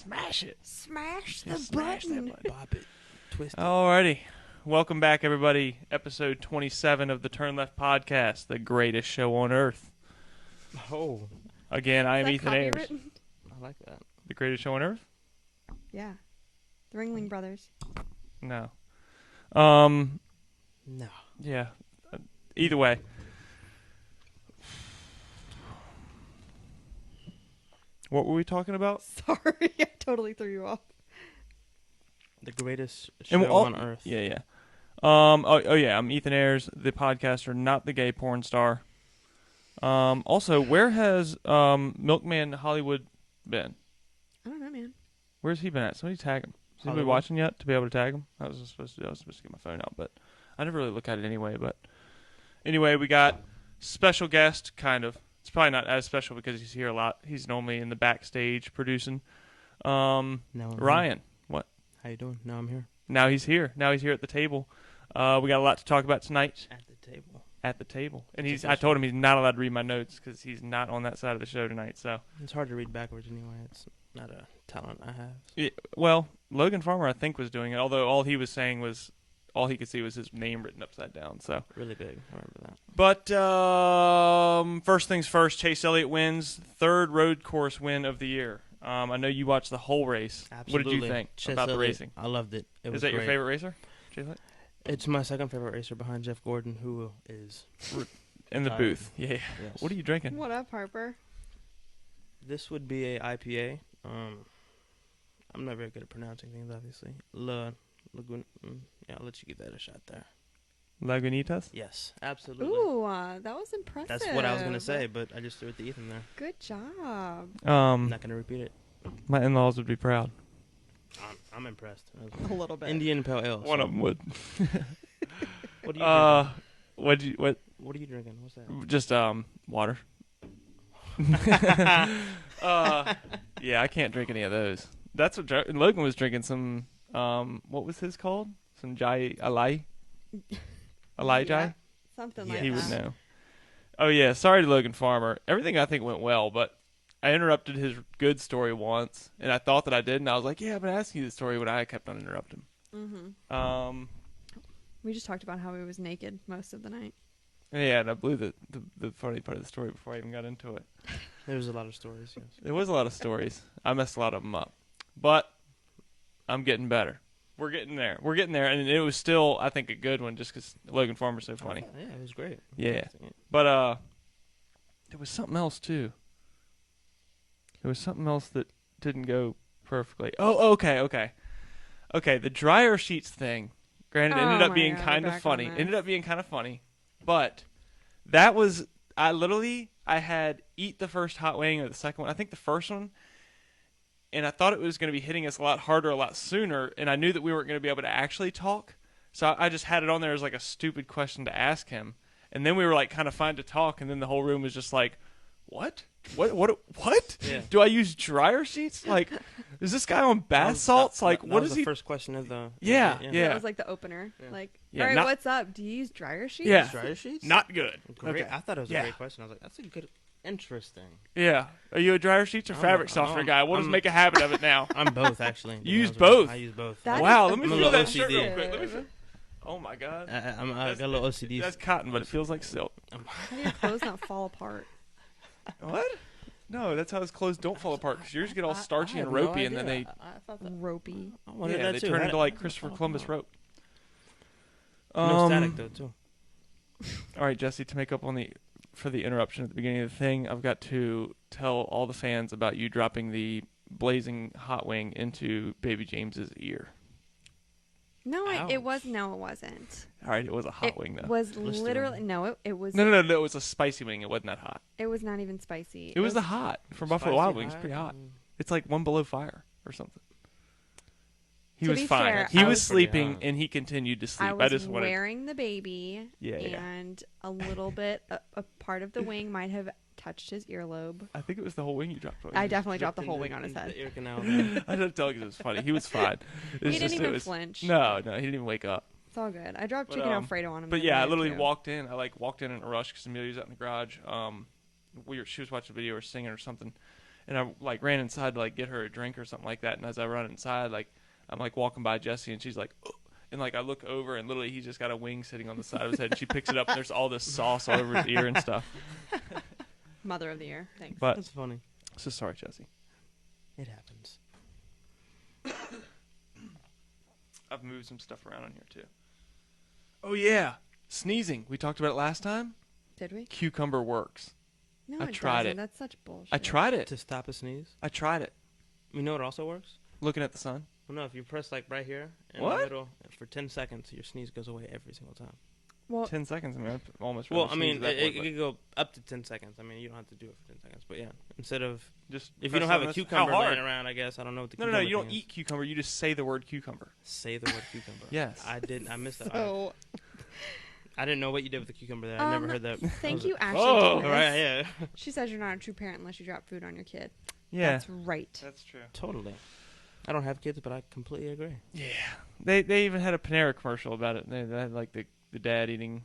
Smash it. Smash the Smash that button. button. Bop it. Twist it. Alrighty. Welcome back, everybody. Episode 27 of the Turn Left Podcast, the greatest show on earth. Oh, Again, I am Is that Ethan Ayers. copywritten? I like that. The greatest show on earth? Yeah. The Ringling Brothers. No. No. Yeah. Either way. What were we talking about? Sorry, I totally threw you off. The greatest show And on earth. Yeah, yeah. Oh, yeah. I'm Ethan Ayers, the podcaster, not the gay porn star. Also, where has Milkman Hollywood been? I don't know, man. Where's he been at? Somebody tag him. Is anybody Hollywood? watching yet to be able to tag him? I was supposed to get my phone out, but I never really look at it anyway. But anyway, we got special guest, kind of. It's probably not as special because he's here a lot. He's normally in the backstage producing. Now I'm Ryan, what? Here. How you doing? Now I'm here. Now he's here. Now he's here at the table. We got a lot to talk about tonight. At the table. At the table, and It's I official. told him he's not allowed to read my notes because he's not on that side of the show tonight. So, It's hard to read backwards anyway. It's not a talent I have. yeah, well, Logan Farmer I think was doing it. Although all he was saying was all he could see was his name written upside down. So, Really big. I remember that. but first things first, Chase Elliott wins third road course win of the year. I know you watched the whole race. Absolutely. What did you think Chase about the Elliott, racing? I loved it. It was Is that your great. favorite racer? Chase Elliott? It's my second favorite racer behind Jeff Gordon, who is In the retired. booth. Yeah. Yes. What are you drinking? What up, Harper? This would be a IPA. I'm not very good at pronouncing things, obviously. Lagoon. Yeah, I'll let you give that a shot there. Lagunitas? Yes, absolutely. Ooh, that was impressive. That's what I was gonna say, but I just threw it to Ethan there. Good job. I'm not gonna repeat it. My in-laws would be proud. I'm impressed. A little bit. Indian Pale Ale. One of them would. What are you drinking? What? What are you drinking? What's that? Just water. Yeah, I can't drink any of those. That's what Logan was drinking. Some what was his called? Some Jai Alai. Alai Jai. Yeah, something like He that. would know. Oh yeah, sorry to Logan Farmer. Everything I think went well, but I interrupted his good story once, and I thought that I did, and I was like, "Yeah, I've been asking you the story," but I kept on interrupting. Mm-hmm. We just talked about how he was naked most of the night. Yeah, and I blew the funny part of the story before I even got into it. There was a lot of stories. Yes. There was a lot of stories. I messed a lot of them up, but I'm getting better. We're getting there. And it was still, I think, a good one just because Logan Farmer's so funny. Yeah, it was great. Yeah. But there was something else too. There was something else that didn't go perfectly. Oh, okay. The dryer sheets thing. Granted, it ended Oh up my being God, kind we're of back funny. on this. Ended up being kind of funny, but that was I had eat the first hot wing or the second one. I think the first one. And I thought it was going to be hitting us a lot harder, a lot sooner, and I knew that we weren't going to be able to actually talk. So I just had it on there as like a stupid question to ask him. And then we were like kind of fine to talk, and then the whole room was just like, What? Yeah. Do I use dryer sheets? Like, is this guy on bath salts? Like, that what was is the he? first question of the. Yeah. That was like the opener. Yeah. Like, Yeah, all right, not- what's up? Do you use dryer sheets? Yeah. Dryer sheets? Not good. Great. Okay. I thought it was Yeah. a great question. I was like, that's a good, interesting. Yeah. Are you a dryer sheets or I'm fabric a- softener I'm- guy? We'll just I'm- make a habit of it now. I'm both, actually. You use To be honest with both? I use both. That Wow. is Let me I'm a feel little that shirt real OCD. quick. Let me feel. Oh my God. I got a little OCD. That's cotton, but it feels like silk. How do your clothes not fall apart? What? No, that's how his clothes don't fall apart because yours get all starchy I and have no ropey, and then they idea. I thought that. Ropey. I wanted yeah, that they too. turn How into did- like how did Christopher that Columbus fall rope. apart? No static though too. All right, Jesse, to make up on for the interruption at the beginning of the thing, I've got to tell all the fans about you dropping the blazing hot wing into Baby James's ear. No, Ouch. it wasn't. All right, it was a hot It wing though. was Listerine. literally no. It was No, it was a spicy wing. It wasn't that hot. It was not even spicy. It was the hot from Buffalo Spicy Wild Wings. hot? Pretty hot. Mm. It's like one below fire or something. He To was be fine. fair, He I was was- sleeping Pretty hot. and he continued to sleep. I was just wanted. wearing the baby, Yeah. and a little bit, a part of the wing might have touched his earlobe. I think it was the whole wing you dropped. I definitely dropped the Dripped whole in wing on his into head. the ear canal there. I didn't tell you it was funny. He was fine. It was He didn't just- it even was- flelinch. No, he didn't even wake up. It's all good. I dropped But, chicken Alfredo on him. But the yeah, I other literally day, too. walked in. I walked in a rush because Amelia was out in the garage. She was watching a video or singing or something, and I like ran inside to like get her a drink or something like that. And as I run inside, like I'm like walking by Jesse, and she's like, "Ugh." And like I look over, and literally he's just got a wing sitting on the side of his head. And she picks it up, and there's all this sauce all over his ear and stuff. Mother of the year. Thanks. But That's funny. so sorry, Jesse. It happens. I've moved some stuff around on here too. Oh yeah, sneezing. We talked about it last time. Did we? Cucumber works. No, I it tried doesn't. it. That's such bullshit. I tried it. To stop a sneeze. I tried it. You know what also works? Looking at the sun. Well, no, if you press like right here in What? the middle for 10 seconds, your sneeze goes away every single time. Well, 10 seconds. I mean, I'd almost. Well, rather I mean, sneeze at that it point, could go up to 10 seconds. I mean, you don't have to do it for 10 seconds. But yeah, instead of but just if press you don't have on a this- cucumber How hard? laying around, I guess I don't know what the No, cucumber you don't thing is. eat cucumber. You just say the word cucumber. Say the word cucumber. Yes. I didn't. I missed that. so I didn't know what you did with the cucumber there. I never heard that. thank you, Ashley. Oh, Davis. Right? Yeah. She says you're not a true parent unless you drop food on your kid. Yeah, That's right. that's true. Totally. I don't have kids, but I completely agree. Yeah, they even had a Panera commercial about it. They had like the dad eating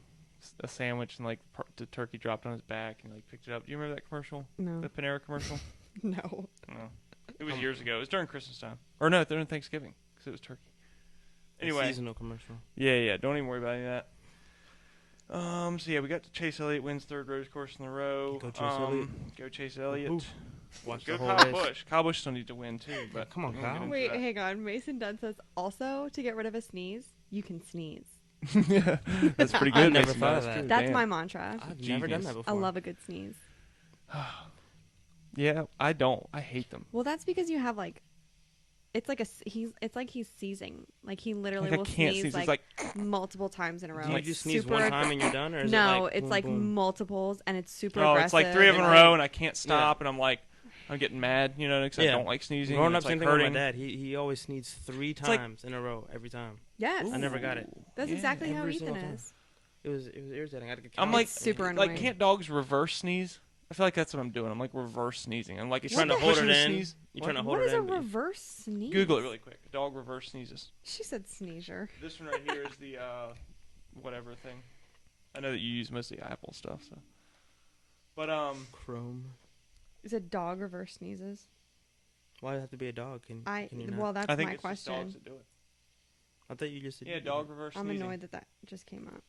a sandwich and like the turkey dropped on his back and like picked it up. Do you remember that commercial? No. The Panera commercial? No. No. It was years ago. It was during Christmas time. Or no, during Thanksgiving because it was turkey. A Anyway. seasonal commercial. Yeah. Don't even worry about any of that. So yeah, we got to Chase Elliott wins third road course in a row. Go Chase Elliott. Go Chase Elliott. Oof. Watch Go the whole Kyle race. Busch. Kyle Busch still needs to win too, but Come on, we won't get Kyle. into Wait, that. hang on. Mason Dunn says also to get rid of a sneeze, you can sneeze. Yeah, that's pretty I good. never Mason. thought That's of that. true. That's Damn. my mantra. I've never done Genius. that I before. love a good sneeze. Yeah, I don't. I hate them. Well, that's because you have like, it's like it's like he's seizing. Like he literally Like, I will can't sneeze sneeze. like, It's like multiple times in a row. Do you like just sneeze super one time and you're done, or is no, it like it's boom, like boom? multiples, and it's super oh, aggressive. it's like 3 of them in a and, row, like, and I can't stop, and I'm like, I'm getting mad, you know, because I Yeah. don't like sneezing. Growing and up, it's same like thing with hurting. my dad. He always sneezed 3 like- times in a row every time. Yes, I never got it. that's Yeah, exactly how every Ethan single time. is. It was irritating. I had to get I'm count. like, It's super like, annoying. can't dogs reverse sneeze? I feel like that's what I'm doing. I'm like reverse sneezing. I'm like, You're it's trying to like hold pushing it the in. Sneeze. You're What? trying to hold What it is a in. but you- reverse sneeze? Google it really quick. A dog reverse sneezes. She said sneezer. This one right here is the whatever thing. I know that you use mostly Apple stuff, so. But Chrome. Is it dog reverse sneezes? Why does it have to be a dog? Can you not? Well, that's I think my it's just dogs question. that do it. I thought you just said Yeah, dog reverse I'm sneezing. annoyed that just came up.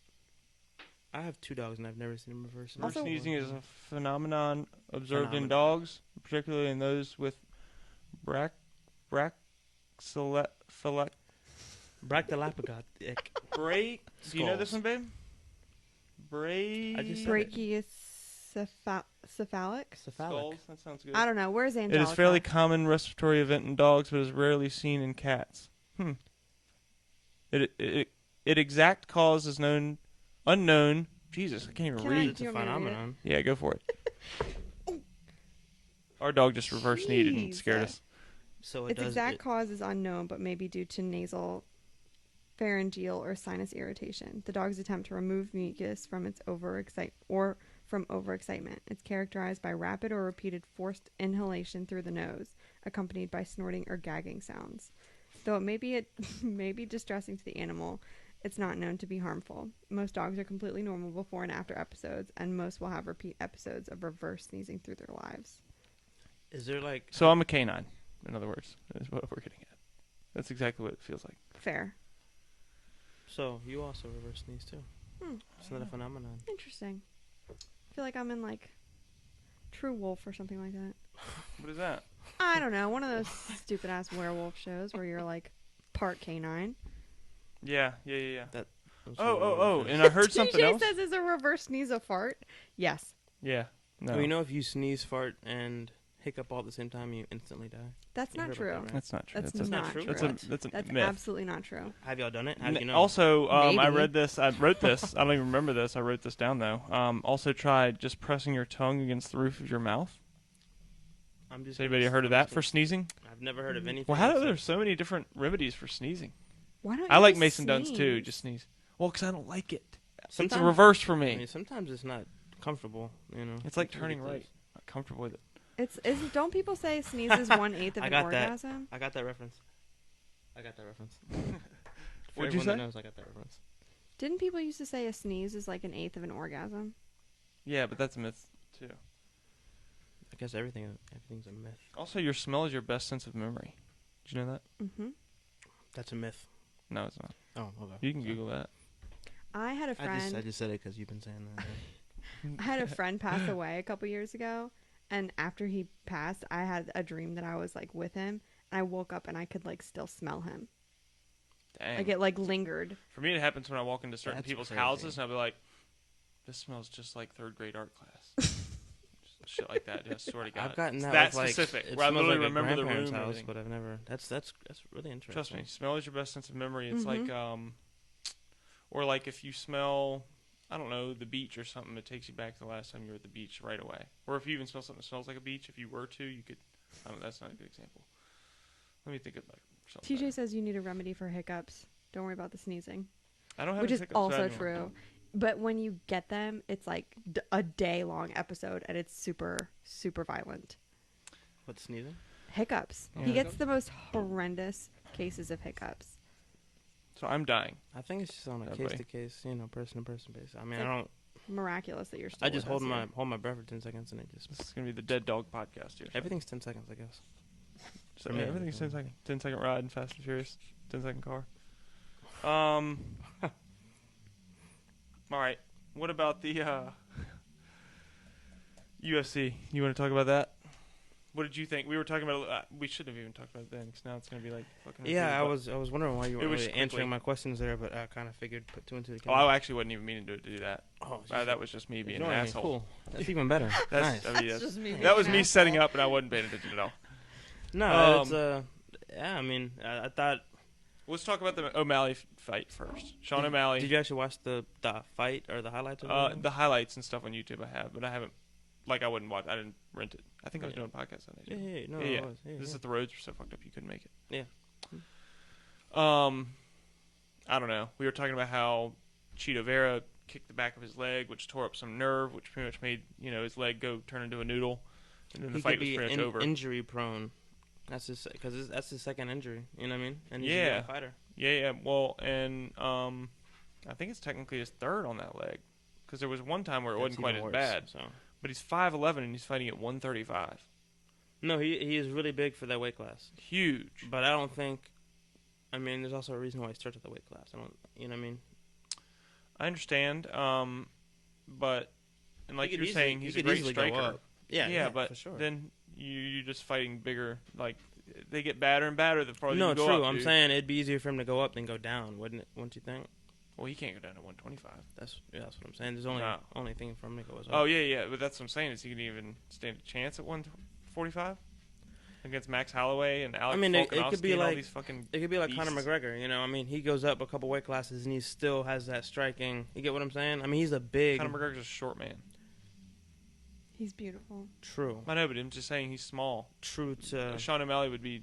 I have 2 dogs and I've never seen them reverse. Reverse Also- sneezing is a phenomenon observed in Phenomenon. dogs, particularly in those with brachycephalic. Brachycephalic. Break. Do you know this Skulls. one, babe? Break. I just said it. Brachycephalic? Skulls. That sounds good. I don't know. Where's It Angelica? is fairly common respiratory event in dogs, but is rarely seen in cats. It exact cause is unknown. Jesus, I can't even Can I- read. It's Do you a want me to read it? phenomenon. Yeah, go for it. Our dog just reverse kneed and scared us. So it Its does. exact cause is unknown, but may be due to nasal, pharyngeal, or sinus irritation. The dog's attempt to remove mucus from its overexcitement. It's characterized by rapid or repeated forced inhalation through the nose, accompanied by snorting or gagging sounds. Though it may be distressing to the animal, it's not known to be harmful. Most dogs are completely normal before and after episodes, and most will have repeat episodes of reverse sneezing through their lives. Is there like? So I'm a canine, in other words, is what we're getting at. That's exactly what it feels like. Fair. So you also reverse sneeze too. Hmm. It's not a phenomenon. Interesting. I feel like I'm in like True Wolf or something like that. What is that? I don't know, one of those stupid ass werewolf shows where you're like part canine. Yeah. Those Oh, are and I heard something TJ else. says, "Is a reverse sneeze a fart?" Yes, Yeah. No. Well, you know, if you sneeze, fart, and hiccup all at the same time, you instantly die. that's You not heard about true. that, right? That's not true. That's That's not true. true. That's a That's myth. absolutely not true. Have y'all done it? How do you know? Also, I Maybe. read this. I wrote this. I don't even remember this. I wrote this down though. Also, try just pressing your tongue against the roof of your mouth. I'm just. Has anybody heard of that for sneezing? I've never heard of anything. Well, how are except- there so many different remedies for sneezing? Why don't I you like just Mason Dunn's too. sneeze? Just sneeze. Well, because I don't like it. It's a Sometimes- reverse for I me. mean, sometimes it's not comfortable. You know. It's like It's turning ridiculous. right. Not comfortable with it. Isn't don't people say sneeze is 1/8 of I an got that. orgasm? I got that reference. For What'd you everyone say? that knows, I got that reference. Didn't people used to say a sneeze is like 1/8 of an orgasm? Yeah, but that's a myth too. guess everything's a myth. Also, your smell is your best sense of memory. Did you know that? Mm-hmm. That's a myth. No, it's not. Oh, okay. You can Google that. I had a friend. I just said it because you've been saying that. I had a friend pass away a couple years ago, and after he passed, I had a dream that I was like with him, and I woke up and I could like still smell him. Dang. Like it like lingered. For me, it happens when I walk into certain That's people's crazy. houses, and I'll be like, "This smells just like third grade art class." Shit like that. Yeah, I swear to God. I've gotten It's that that with, like, specific. It Where I smells literally like a remember the room. grandparents' And house, everything. but I've never. That's really interesting. Trust me, smell is your best sense of memory. It's Mhm. like, or like if you smell, I don't know, the beach or something, it takes you back to the last time you were at the beach right away. Or if you even smell something that smells like a beach, if you were to, you could. I don't know, that's not a good example. Let me think about something. TJ better. says you need a remedy for hiccups. Don't worry about the sneezing, I don't have which any is hiccups, so I also don't- true. But when you get them, it's like a day-long episode, and it's super, super violent. What's sneezing? Hiccups. Yeah. He gets the most horrendous cases of hiccups. So I'm dying. I think it's just on a Everybody. case to case, person to person basis. I mean, It's I don't. Miraculous that you're still. I just with us hold my here. breath for 10 seconds and it just. This is gonna be the Dead Dog podcast here. Everything's 10 seconds, I guess. So, for me. yeah, everything's 10 seconds. 10-second ride in Fast and Furious. 10-second car. All right. What about the UFC? You want to talk about that? What did you think? We were talking about. We shouldn't have even talked about it then, because now it's gonna be like fucking. Yeah, I repeated, was wondering why you It weren't was really quickly. answering my questions there, but I kind of figured put two and two but- together. Oh, I actually wasn't even meaning to do that. Oh, That was just me being an ignoring me. asshole. Cool. That's even better. That's, Nice. I mean, It's that's- just me that was being me an setting asshole. up, and I wasn't paying attention at all. No, it's yeah. I mean, I thought. Let's talk about the O'Malley fight first. Sean O'Malley. Did you actually watch the fight or the highlights? Of it? The highlights and stuff on YouTube I have, but I haven't. Like I wouldn't watch. I didn't rent it. I think I was Yeah. doing a podcast on it. Yeah, no, Yeah, it yeah. was. Yeah, This yeah. is the roads were so fucked up you couldn't make it. Yeah. I don't know. We were talking about how Cheeto Vera kicked the back of his leg, which tore up some nerve, which pretty much made his leg go turn into a noodle, and then the He fight could was be pretty much over. injury prone. That's because that's his second injury. You know what I mean? And he's a Yeah. young fighter. Yeah. Well, and I think it's technically his third on that leg, because there was one time where it That's wasn't quite even as worse, bad. So. But he's 5'11" and he's fighting at 135. No, he is really big for that weight class. Huge. But I don't think. I mean, there's also a reason why he starts at the weight class. I don't. You know what I mean? I understand. But and like He you're could saying, easily- he's he a could great easily go striker. up. Yeah, but for sure. then you're just fighting bigger. Like they get badder and badder the farther no, you go true. up, I'm dude. saying it'd be easier for him to go up than go down, wouldn't it? Wouldn't you think? Well, he can't go down to 125. That's what I'm saying. There's only No. only thing for him to go is up. Oh yeah, but that's what I'm saying. Is he gonna even stand a chance at 145 against Max Holloway and Alex I mean, it could Volkanovski be and all like- these fucking? It could be like Conor beasts. McGregor. You know, I mean, he goes up a couple weight classes and he still has that striking. You get what I'm saying? I mean, he's a big. Conor McGregor's a short man. He's beautiful. True. I know, but I'm just saying he's small. True to. Sean O'Malley would be,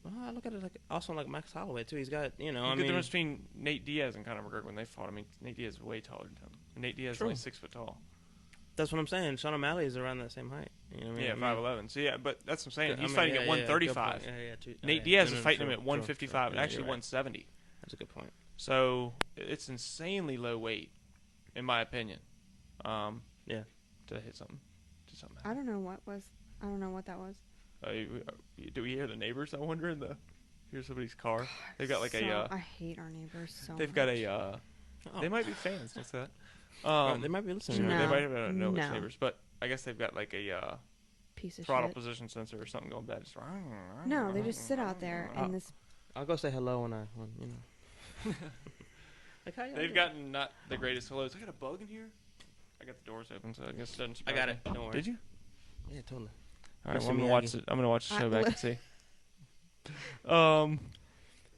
I look at it like also like Max Holloway too. He's got I Look at mean, the difference between Nate Diaz and Conor McGregor when they fought. I mean, Nate Diaz is way taller than him. And Nate Diaz is True. only 6 foot tall. that's what I'm saying. Sean O'Malley is around that same height. You know what I mean? Yeah, I mean, 5'11". So yeah, but that's what I'm saying. I He's mean, fighting yeah, at yeah, good 135. point. Yeah, true. Nate Yeah, Diaz no, is no, fighting true, him at true, 155 true. and actually You're right. 170. That's a good point. So it's insanely low weight, in my opinion. Yeah. To hit something. To something. I don't know what that was. Do we hear the neighbors? I wonder hear somebody's car. They've got like I hate our neighbors so they've much. got a. Oh. They might be fans. What's that? They might be listening. Sure, No. they might not know which No. neighbors, but I guess they've got like a piece of throttle shit. position sensor or something going bad. Just, No, they just sit out there in this. I'll go say hello when you know. Like, how y'all They've doing? gotten not the greatest hellos. I got a bug in here. I got the doors open, so I guess it doesn't. I surprise got me. it. Don't worry. Did you? Yeah, totally. All right, Mr. well, I'm gonna watch Miyagi. it. I'm gonna watch the show I- back and see.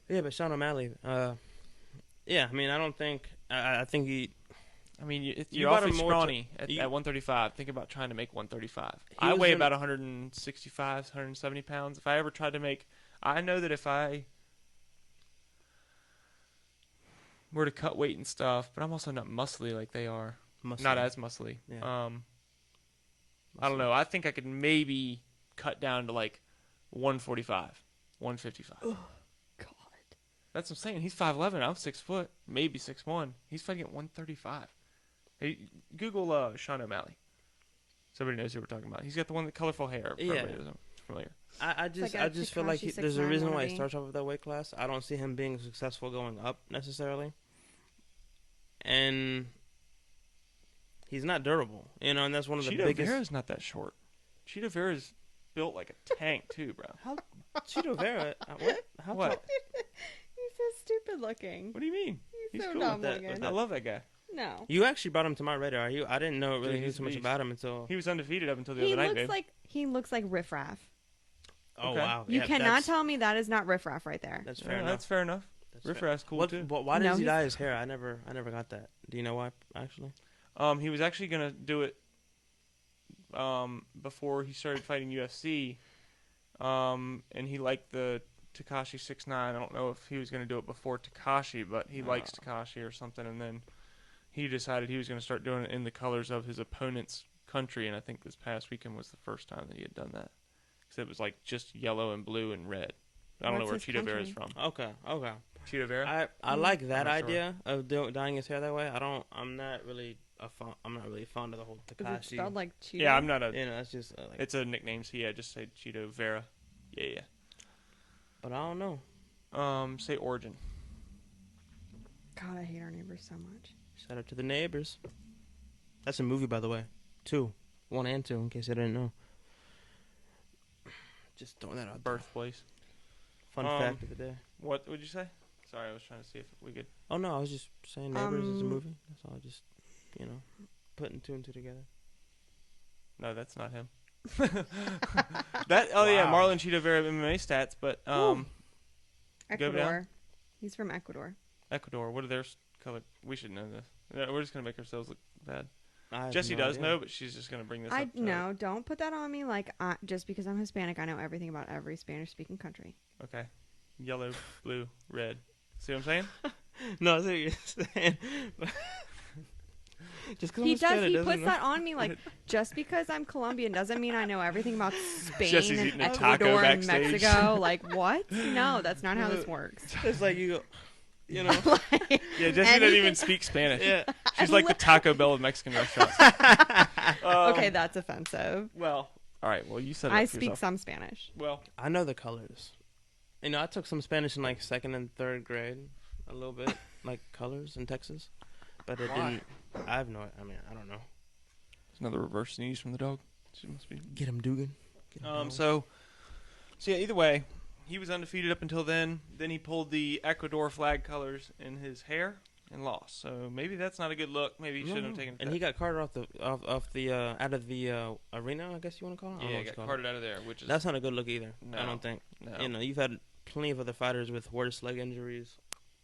Yeah, but Sean O'Malley. Yeah, I mean, I don't think. I think he. I mean, You you're got awfully him more scrawny at you- 135. Think about trying to make 135. He I was weigh in- about 165, 170 pounds. If I ever tried to make, I know that if I were to cut weight and stuff, but I'm also not muscly like they are. Not as muscly. Yeah. I don't know. I think I could maybe cut down to like 145, 155. God. That's what I'm saying. He's 5'11". I'm 6 foot, maybe 6'1". He's fighting at 135. Hey, Google Sean O'Malley. So everybody knows who we're talking about. He's got the one with the colorful hair. For Yeah. everybody who's familiar. I like a just feel like Tekashi there's a 6ix9ine reason why he wannabe. starts off with that weight class. I don't see him being successful going up necessarily, and he's not durable. And that's one of the Cheeto biggest. Vera's not that short. Cheeto Vera's built like a tank too, bro. How Cheeto Vera? What? How What? tall? He's so stupid looking. What do you mean? He's so cool dumb with that, looking. I love that guy. No. You actually brought him to my radar. I didn't know really Dude, he's too much a beast. about him until. He was undefeated up until the He other night, looks babe. like Riff Raff. Oh Okay. wow! You Yeah, cannot that's- tell me that is not Riff Raff right there. That's Yeah, fair enough. that's fair enough. That's Riff fair. Raff's cool What, too. why No, does he he's- dye his hair? I never got that. Do you know why? Actually, He was actually gonna do it before he started fighting UFC, and he liked the Tekashi 6ix9ine. I don't know if he was gonna do it before Tekashi, but he likes Tekashi or something, and then he decided he was gonna start doing it in the colors of his opponent's country, and I think this past weekend was the first time that he had done that, because it was like just yellow and blue and red. I don't know where What's his Cheeto Vera is country? from. okay. Cheeto Vera? I like that I'm not sure. idea of dyeing his hair that way. I'm not really fond of the whole Is it Tekashi. spelled like Cheeto? Yeah, I'm not a. That's just like. It's a nickname, so yeah, just say Cheeto Vera. Yeah. But I don't know. Say Origin. God, I hate our neighbors so much. Shout out to the neighbors. That's a movie, by the way. 2, 1 and 2, in case I didn't know. Just throwing that out. there. Birthplace. Fun fact of the day. What would you say? Sorry, I was trying to see if we could. Oh no, I was just saying Neighbors is a Um, movie. That's all. Just putting 2 and 2 together. No, that's not him. Yeah, Wow. Marlon Cheeto Vera MMA stats, but Go Ecuador. He's from Ecuador. Ecuador. What are their color? We should know this. Yeah, we're just gonna make ourselves look bad. I have Jesse no does idea. know, but she's just gonna bring this I up. no, don't put that on me. Like just because I'm Hispanic, I know everything about every Spanish-speaking country. Okay. Yellow, blue, red. See what I'm saying? No, I see what you're saying. Just 'cause I'm He does. Hispanic He doesn't puts know- that on me. Like just because I'm Colombian doesn't mean I know everything about Spain Jesse's and eating a taco Ecuador and backstage. Mexico. Like what? No, that's not how this works. It's like you go, Yeah, Jesse doesn't Anything- even speak Spanish. yeah. She's like the Taco Bell of Mexican restaurants. Okay, that's offensive. Well, all right. Well, you said it I for speak yourself. some Spanish. Well, I know the colors. I took some Spanish in like 2nd and 3rd grade, a little bit, like colors in Texas, but it Why? didn't. I have no. I mean, I don't know. there's another reverse sneeze from the dog. She must be. Get him, Dugan. So yeah, either way, he was undefeated up until then. Then he pulled the Ecuador flag colors in his hair and lost. So maybe that's not a good look. Maybe he shouldn't have taken. And he got carted off the out of the arena, I guess you want to call it. I don't know yeah, what it's got called. carted out of there, which is That's not a good look either. I No. don't think. no. You've had plenty of other fighters with worse leg injuries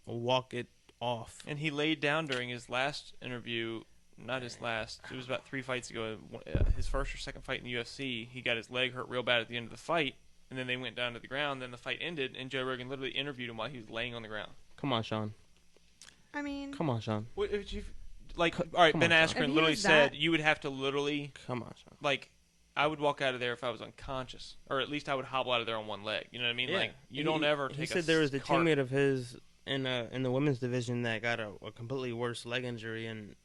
walk it off. And he laid down during his last interview. Not his last. It was about 3 fights ago. His first or second fight in the UFC. He got his leg hurt real bad at the end of the fight, and then they went down to the ground. Then the fight ended, and Joe Rogan literally interviewed him while he was laying on the ground. Come on, Sean. I mean, Come on, Sean. What if you like? All right, come Ben on, Sean. If Askren he literally was said that- you would have to literally Come on, Sean. like. I would walk out of there if I was unconscious, or at least I would hobble out of there on one leg. You know what I mean? Yeah. Like you He- don't ever He take. said there was a teammate of his in the women's division that got a completely worse leg injury, and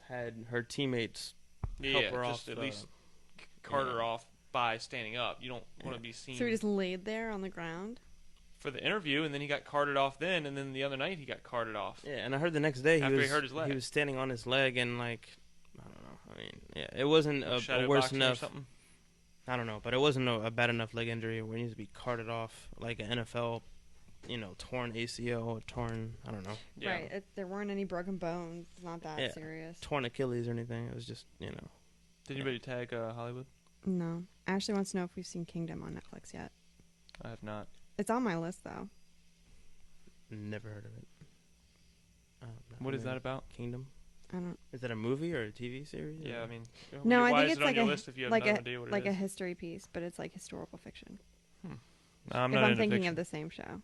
had her teammates help her just off. at least cart her yeah. off by standing up. You don't want to be seen so he just laid there on the ground. for the interview, and then he got carted off then, and then the other night he got carted off. Yeah, and I heard the next day After he hurt his leg. he was standing on his leg, and like I don't know. I mean, yeah, it wasn't Shadow a worse boxing or enough. something. I don't know, but it wasn't a bad enough leg injury where he needs to be carted off like an NFL, torn ACL or torn, I don't know, Yeah. Right. There weren't any broken bones. It's not that Yeah. serious. torn Achilles or anything. It was just, Did anybody tag Hollywood? No. Ashley wants to know if we've seen Kingdom on Netflix yet. I have not. It's on my list though. never heard of it. What is that about? Kingdom? I don't. Is that a movie or a TV series? Yeah, or- I mean, No, I why think is it's it on like your a list if you have like no a idea what it like is? a history piece, but it's like historical fiction. No, I'm if not I'm into thinking fiction. of the same show.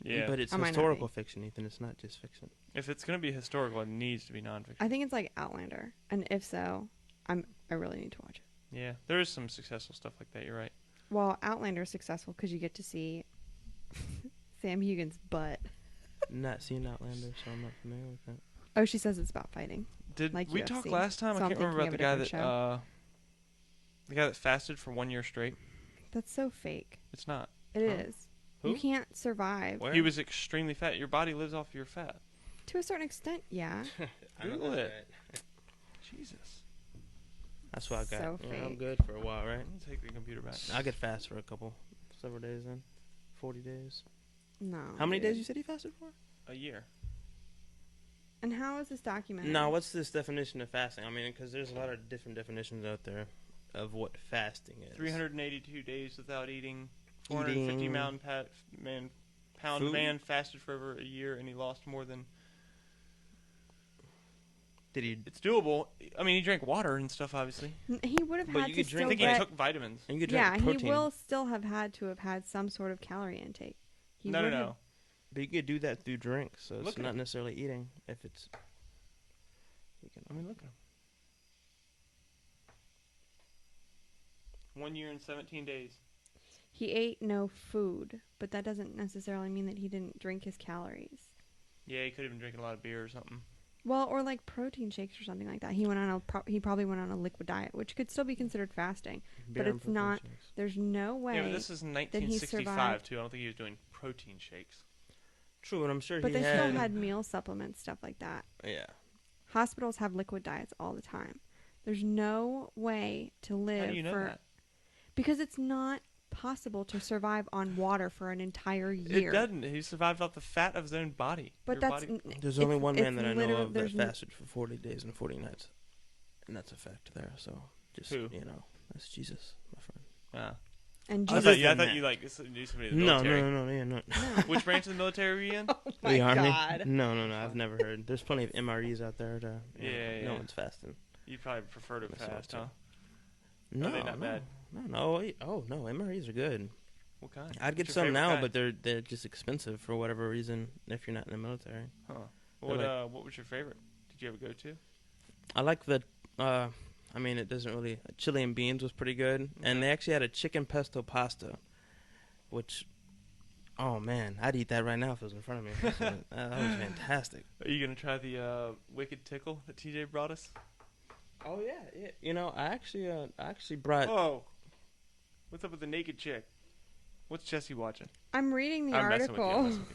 Yeah, But it's I might not historical be. fiction, Ethan. It's not just fiction. if it's gonna be historical, it needs to be nonfiction. I think it's like Outlander, and if so, I really need to watch it. Yeah, there is some successful stuff like that. You're right. Well, Outlander is successful because you get to see Sam Hugin's butt. Not seen Outlander, so I'm not familiar with that. Oh, she says it's about fighting. Did Like we UFC. talk last time? So I I'm can't remember about the thinking guy of a that The guy that fasted for 1 year straight. That's so fake. It's not. It is. Who? You can't survive. Where? He was extremely fat. Your body lives off your fat. To a certain extent, yeah. I know Google that's it. right. Jesus. That's what I got. So You know, I'm fake. good for a while, right? Let me take the computer back. I get fast for several days then. 40 days. No. How many dude. days you said he fasted for? A year. And how is this documented? No, what's this definition of fasting? I mean, because there's a lot of different definitions out there of what fasting is. 382 days without eating. 450 Eating. pound Food? man fasted for over a year, and he lost more than. Did he? It's doable. I mean, he drank water and stuff, obviously. He would have But had you to could still I drink, think get. he took vitamins. And you could drink Yeah, protein. he will still have had to have had some sort of calorie intake. He No. would have- But you could do that through drinks, so Look it's at not him. necessarily eating. If it's, you can. I mean, look at him. 1 year and 17 days. He ate no food, but that doesn't necessarily mean that he didn't drink his calories. Yeah, he could have been drinking a lot of beer or something. Well, or like protein shakes or something like that. He went on he probably went on a liquid diet, which could still be considered fasting. Beer But and it's protein not- shakes. There's no way. Yeah, but this is 1965 survived. too. I don't think he was doing protein shakes. True, and I'm sure But he they had. still had meal supplements, stuff like that. Yeah. Hospitals have liquid diets all the time. There's no way to live How do you know for that? because it's not possible to survive on water for an entire year. It doesn't. He survived off the fat of his own body. But Your that's body- There's only it's- one man it's that I know literal- of that there's fasted for 40 days and 40 nights, and that's a fact there. So just Who? that's Jesus, my friend. Ah. and I I Jesus. thought, you, I done thought that. you like knew somebody in the No, military. no. No. Which branch of the military were you in? The army? No. I've never heard. There's plenty of MREs out there. Yeah, No yeah. one's fasting. You probably prefer to Myself, fast, too. huh? No, they not no, bad? no. Oh no, MREs are good. What kind? I'd get What's your some favorite now, kind? but they're just expensive for whatever reason. If you're not in the military, Huh. They're What was your favorite? Did you ever go to? I like the. I mean, it doesn't really. Chili and beans was pretty good, and they actually had a chicken pesto pasta, which. Oh man, I'd eat that right now if it was in front of me. That was fantastic. Are you gonna try the Wicked Tickle that TJ brought us? Oh yeah. You know, I actually brought. Whoa! What's up with the naked chick? What's Jesse watching? I'm reading the I'm messing with you, I'm article. messing with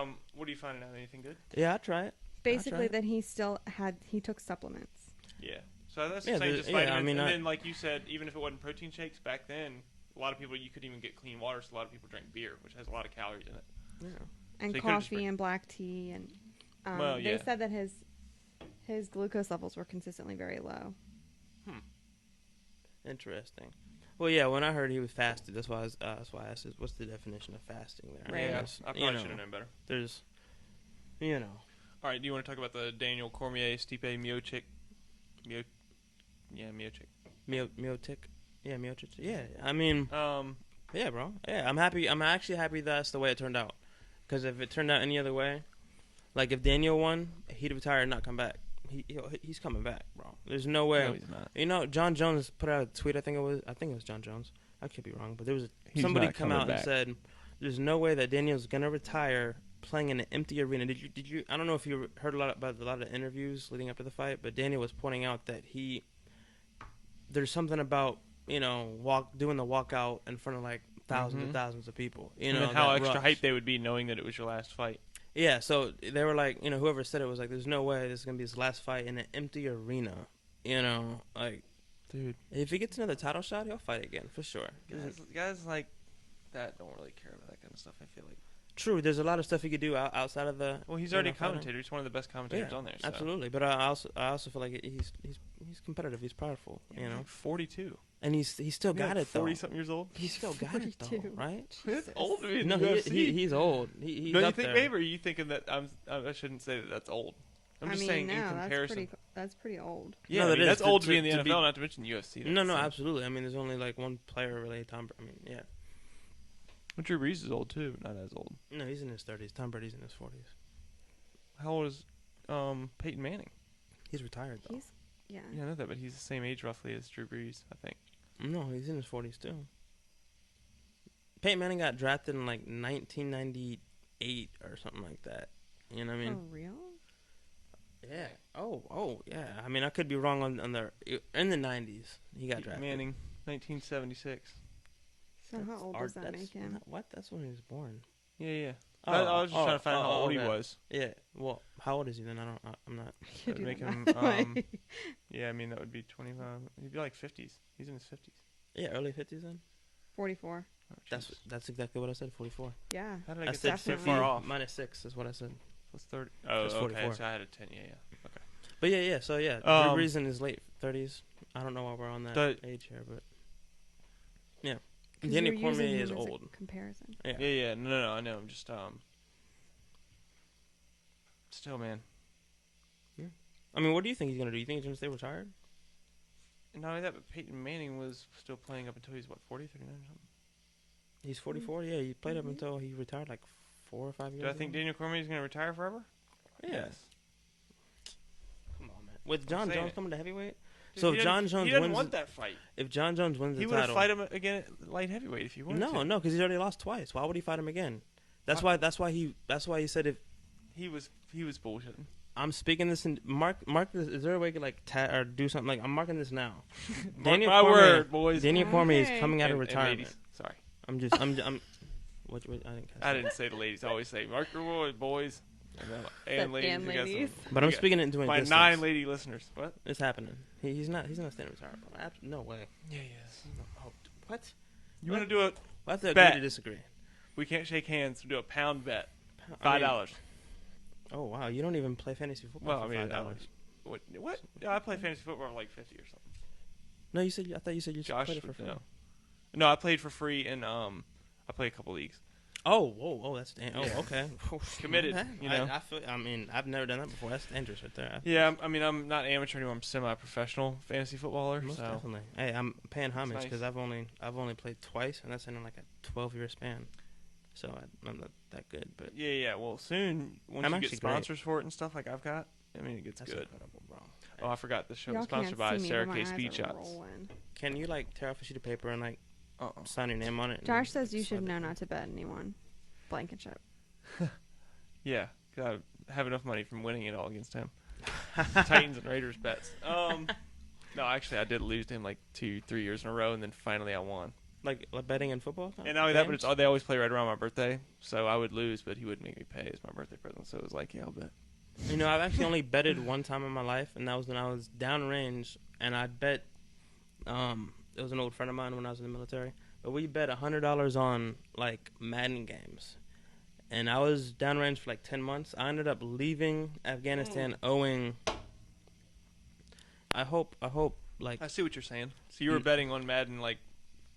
you. What are you finding out? Anything good? Yeah, I try it. Basically, it. that he took supplements. Yeah. So that's Yeah, the same, the- just yeah, I vitamins. mean, and I- then, like you said, even if it wasn't protein shakes back then, a lot of people you couldn't even get clean water, so a lot of people drank beer, which has a lot of calories in it. Yeah. And So you could've just coffee and black tea and Well, they yeah. said that his glucose levels were consistently very low. Interesting. Well, yeah. When I heard he was fasted, that's why I asked, what's the definition of fasting there? Right. Yeah, There's, I you probably know, should have known better. There's, All right, do you want to talk about the Daniel Cormier, Stipe Miocic? Miocic. Miocic. Yeah, Miocic. Yeah, I mean, Um, yeah, bro. Yeah, I'm happy. I'm actually happy that's the way it turned out. Because if it turned out any other way, like if Daniel won, he'd retire and not come back. He's coming back, bro. There's no way. no, he's not. You know, John Jones put out a tweet. I think it was John Jones. I could be wrong, but there was He's somebody not come coming out back. and said, "There's no way that Daniel's gonna retire playing in an empty arena." Did you? I don't know if you heard a lot of interviews leading up to the fight, but Daniel was pointing out that there's something about doing the walkout in front of like thousands and thousands of people. And then how that extra rush. hype they would be knowing that it was your last fight. Yeah, so they were like, whoever said it was like, there's no way this is going to be his last fight in an empty arena. Like, Dude. if he gets another title shot, he'll fight again, for sure. Guys like that don't really care about that kind of stuff, I feel like. True, there's a lot of stuff he could do outside of the... Well, he's already a fighting. commentator. He's one of the best commentators on there. So. Absolutely. But I also feel like he's competitive. He's powerful, He's like 42. And he's still got it, though. 40-something years old? He's still got it, though, 42. right? That's old to be in No, the UFC. he's old. He's Don't you up think, there. babe, or are you thinking that I shouldn't say that that's old? I'm just saying in comparison. That's pretty old. Yeah, No, that is. that's old to be in the To NFL, be- not to mention UFC. No, That's- absolutely. I mean, there's only like one player really. Yeah. But Drew Brees is old too, but not as old. No, he's in his 30s. Tom Brady's in his 40s. How old is Peyton Manning? He's retired, though. Yeah. Yeah, I know that, but he's the same age roughly as Drew Brees, I think. No, he's in his 40s, too. Peyton Manning got drafted in, like, 1998 or something like that. You know what I mean? For real? Yeah. Oh, yeah. I mean, I could be wrong on the in the 90s. He got drafted. Manning, 1976. So how old does that make him? What? That's when he was born. Yeah. I was just trying to find out how old he okay. was. Yeah. Well, how old is he then? I'm not. That would make him. Yeah, I mean that would be 25. He'd be like 50s. He's in his 50s. Yeah, early 50s then. 44. Oh, That's exactly what I said. 44. Yeah. How did I I get said that so 50 far off? minus 6 is what I said. Plus 30. Oh, That's okay. 44. So I had a 10. Yeah. Okay. But yeah. So yeah, Drew Brees in his late 30s. I don't know why we're on that age here, but yeah. Danny Cormier is old. Comparison. Yeah. No. I know. I'm just Still, man. Yeah. I mean, what do you think he's gonna do? You think he's gonna stay retired? Not only that, but Peyton Manning was still playing up until he's 40, 39 or something. He's 44. Yeah, he played up until he retired like 4 or 5 years. Do I think Daniel Cormier is going to retire forever? Yeah. Yes. Come on, man. With John Jones coming to heavyweight, Dude, so if John Jones he doesn't wins, want that fight. If John Jones wins he the would title, fight him again at light heavyweight if he wanted to. No, because he's already lost twice. Why would he fight him again? That's why he said if he was bullshitting. I'm speaking this in mark this. Is there a way to like or do something like I'm marking this now? Mark my word, boys. Daniel Cormier is coming out of and retirement. ladies. Sorry. I'm what I didn't say the ladies. I always say mark your word, boys. And ladies. And ladies. But I'm speaking it into my existence. 9 lady listeners. What? It's happening. He's not staying retired. No way. Yeah, he is. What? You want to do it? We'll have to bet. agree to disagree. We can't shake hands. We'll do a pound bet. $5. Oh wow! You don't even play fantasy football. Well, for I mean, $5. What? Yeah, I play fantasy football for like 50 or something. No, I thought you said you Josh played it for free. No, I played for free and I played a couple leagues. Oh, that's okay. Committed, you know. I've never done that before. That's dangerous right there. Yeah, I mean, I'm not amateur anymore. I'm semi-professional fantasy footballer. Most so definitely. Hey, I'm paying homage because nice. I've only played twice, and that's in like a 12-year span. So I'm not that good, but yeah. Well, soon once you get sponsors for it and stuff like I've got, I mean, it gets good. Incredible, bro. Oh, I forgot the show Y'all was sponsored can't by see me, Sarah but K. my eyes Speed are Shots. rolling. Can you like tear off a sheet of paper and like sign your name on it? Josh says you should know not to bet anyone. Blankenship. Yeah, I have enough money from winning it all against him. Titans and Raiders bets. No, actually, I did lose to him like 2-3 years in a row, and then finally I won. Like betting in football? And not only that, but they always play right around my birthday, so I would lose, but he wouldn't make me pay as my birthday present. So it was like, yeah, I'll bet. You know, I've actually only betted one time in my life, and that was when I was downrange, and I bet. It was an old friend of mine when I was in the military, but we bet $100 on like Madden games, and I was downrange for like 10 months. I ended up leaving Afghanistan owing. I hope like I see what you're saying. So you were betting on Madden like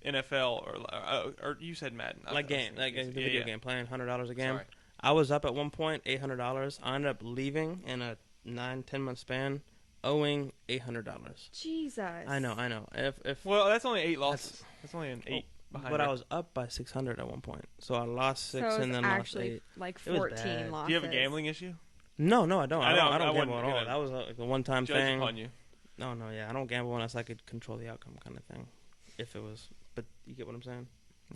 NFL or you said Madden. Like game, like a video game, playing $100 a game. Sorry. I was up at one point $800. I ended up leaving in a 9-10 month span, owing $800. Jesus. I know. If Well, that's only 8 losses. That's only an 8 behind. But I was up by 600 at one point, so I lost 6 so and then lost 8. Like It was 14 bad. losses. Do you have a gambling issue? No, I don't. I don't I gamble at all. wouldn't That was like a one-time Judge thing. upon you. No, yeah, I don't gamble unless I could control the outcome, kind of thing. If it was, but you get what I'm saying.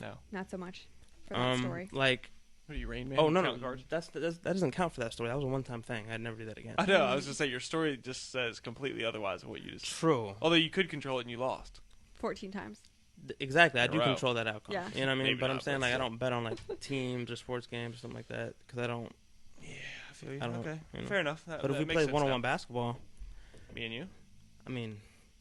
No. Not so much for that story. Like. What are you, Rain Man? Oh no, Cards? that doesn't count for that story. That was a one-time thing. I'd never do that again. I know. I was just saying your story just says completely otherwise of what you just. True. Although you could control it and you lost. 14 times. Exactly, I In a do row. control that outcome. Yeah. You know what I mean? Maybe But not, I'm saying but like I still. don't bet on like teams or sports games or something like that because I don't. Yeah, I feel you. I don't- Okay, you know. fair enough. That, But if that we makes play sense one-on-one now. basketball, Me and you. I mean,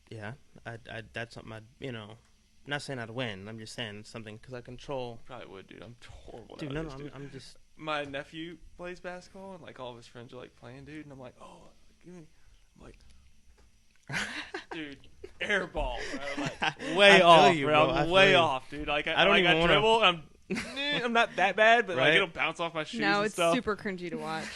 yeah, I that's something I'm not saying I'd win. I'm just saying something because I control. Probably would, dude. I'm horrible. Dude, at no, this, dude. I'm just. My nephew plays basketball, and like all of his friends are like playing, dude. And I'm like, oh, give me. I'm like, dude, air ball, bro. Like way I feel off, you, bro. bro. I I'm feel way you. off, dude. Like I don't like, even I wanna- dribble. I'm not that bad, but like Right? it'll bounce off my shoes. No, and it's stuff. super cringy to watch.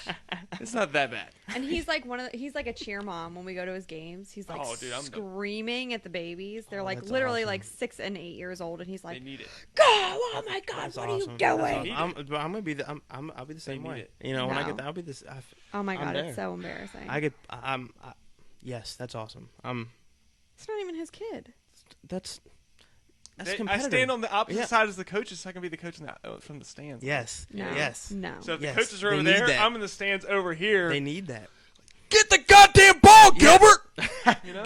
It's not that bad. And he's like he's like a cheer mom when we go to his games. He's like Oh, dude, I'm screaming at the babies. They're Oh, like that's literally awesome. like 6 and 8 years old, and he's They like, need it. "Go! Oh my God, That's what awesome. are you That's doing?" awesome. But I'm gonna be I'll be the same need way. it. You know, when I No. get that, I'll be this. Oh my I'm God, there. it's so embarrassing. Yes, that's awesome. It's not even his kid. That's I competitive. stand on the opposite Yeah. side as the coaches, so I can be the coach from the stands. Yes. No. Yes. No. So if Yes, the coaches are they over need there, that. I'm in the stands over here. They need that. Get the goddamn ball, Gilbert. You know?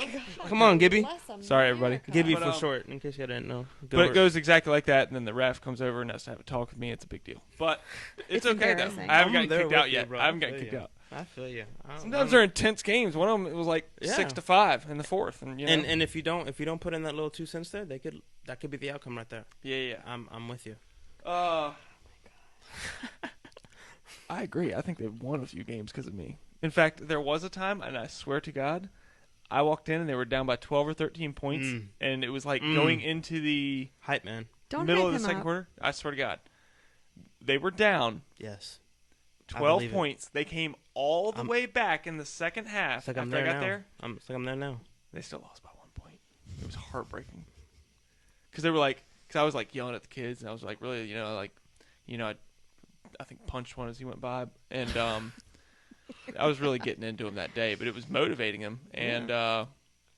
Come on, Gibby. Bless Sorry, everybody. Gibby But, for short, in case you didn't know. But it goes exactly like that, and then the ref comes over and has to have a talk with me. It's a big deal. But it's okay, though. embarrassing. I haven't I'm gotten there kicked with out you, yet. bro. I haven't I gotten feel kicked you. out. I feel you. Sometimes they're intense games. One of them, it was like Yeah. 6-5 in the fourth. And, you know, And if you don't put in that little 2 cents there, that could be the outcome right there. yeah. I'm with you. I agree. I think they've won a few games because of me. In fact, there was a time, and I swear to God, I walked in and they were down by 12 or 13 points, and it was like going into the Hype, man. Don't middle hype of the him second up. quarter. I swear to God, they were down Yes. 12 believe it. points. They came all the way back in the second half. It's like I'm After I there got now. there, It's like I'm there now. they still lost by 1 point. It was heartbreaking because they were like, because I was like yelling at the kids, and I was like, really, I think punched one as he went by, and I was really getting into him that day, but it was motivating him, and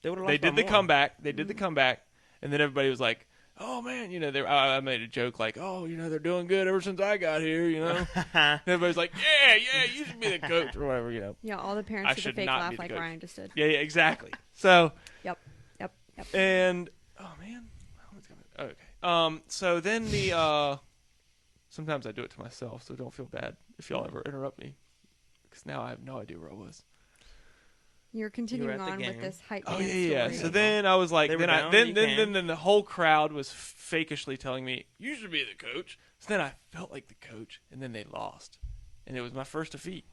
they did the comeback. They did the comeback, and then everybody was like, "Oh man, I made a joke like, oh, they're doing good ever since I got here, And everybody's like, yeah, you should be the coach or whatever, Yeah, all the I parents did a should fake not laugh be the like coach. Ryan just did. Yeah, exactly. So, Yep. and oh man, okay. So then sometimes I do it to myself, so don't feel bad if y'all ever interrupt me, because now I have no idea where I was. You're continuing at the on with game. this hype Oh man yeah. story. So then I was like, They were then I down, then you then, came. then the whole crowd was fakishly telling me you should be the coach. So then I felt like the coach, and then they lost, and it was my first defeat.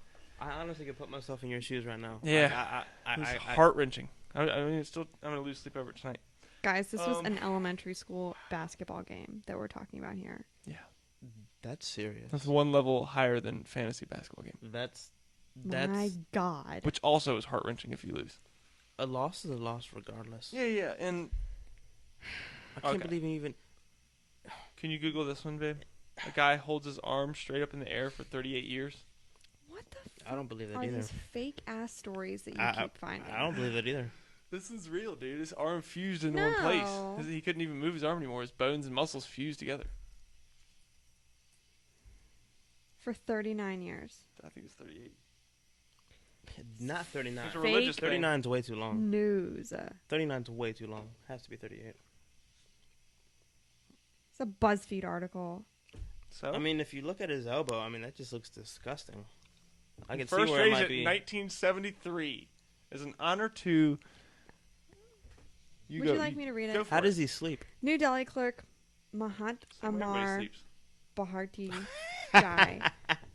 I honestly could put myself in your shoes right now. Yeah. Like, It was I heart wrenching. I mean, it's still I'm gonna lose sleep over it tonight. Guys, this was an elementary school basketball game that we're talking about here. Yeah, That's serious. that's one level higher than fantasy basketball game, That's My God. which also is heart wrenching if you lose. a loss is a loss regardless. Yeah, and I can't Okay. believe you even. can you Google this one, babe? A guy holds his arm straight up in the air for 38 years. What the I don't believe that are either. these fake ass stories that you keep finding? I don't believe that either. This is real, dude. His arm fused into one place. No. He couldn't even move his arm anymore. His bones and muscles fused together. For 39 years. I think it's 38. Not 39. It's a religious Fake thing. 39 is way too long. News. 39 is way too long. Has to be 38. It's a BuzzFeed article. So I mean, if you look at his elbow, I mean, that just looks disgusting. I can see first where it raised might in be. 1973 as an honor to. Would you like me to read go it? for How it. does he sleep? New Delhi clerk Mahat Everybody Amar sleeps. Bharti Jai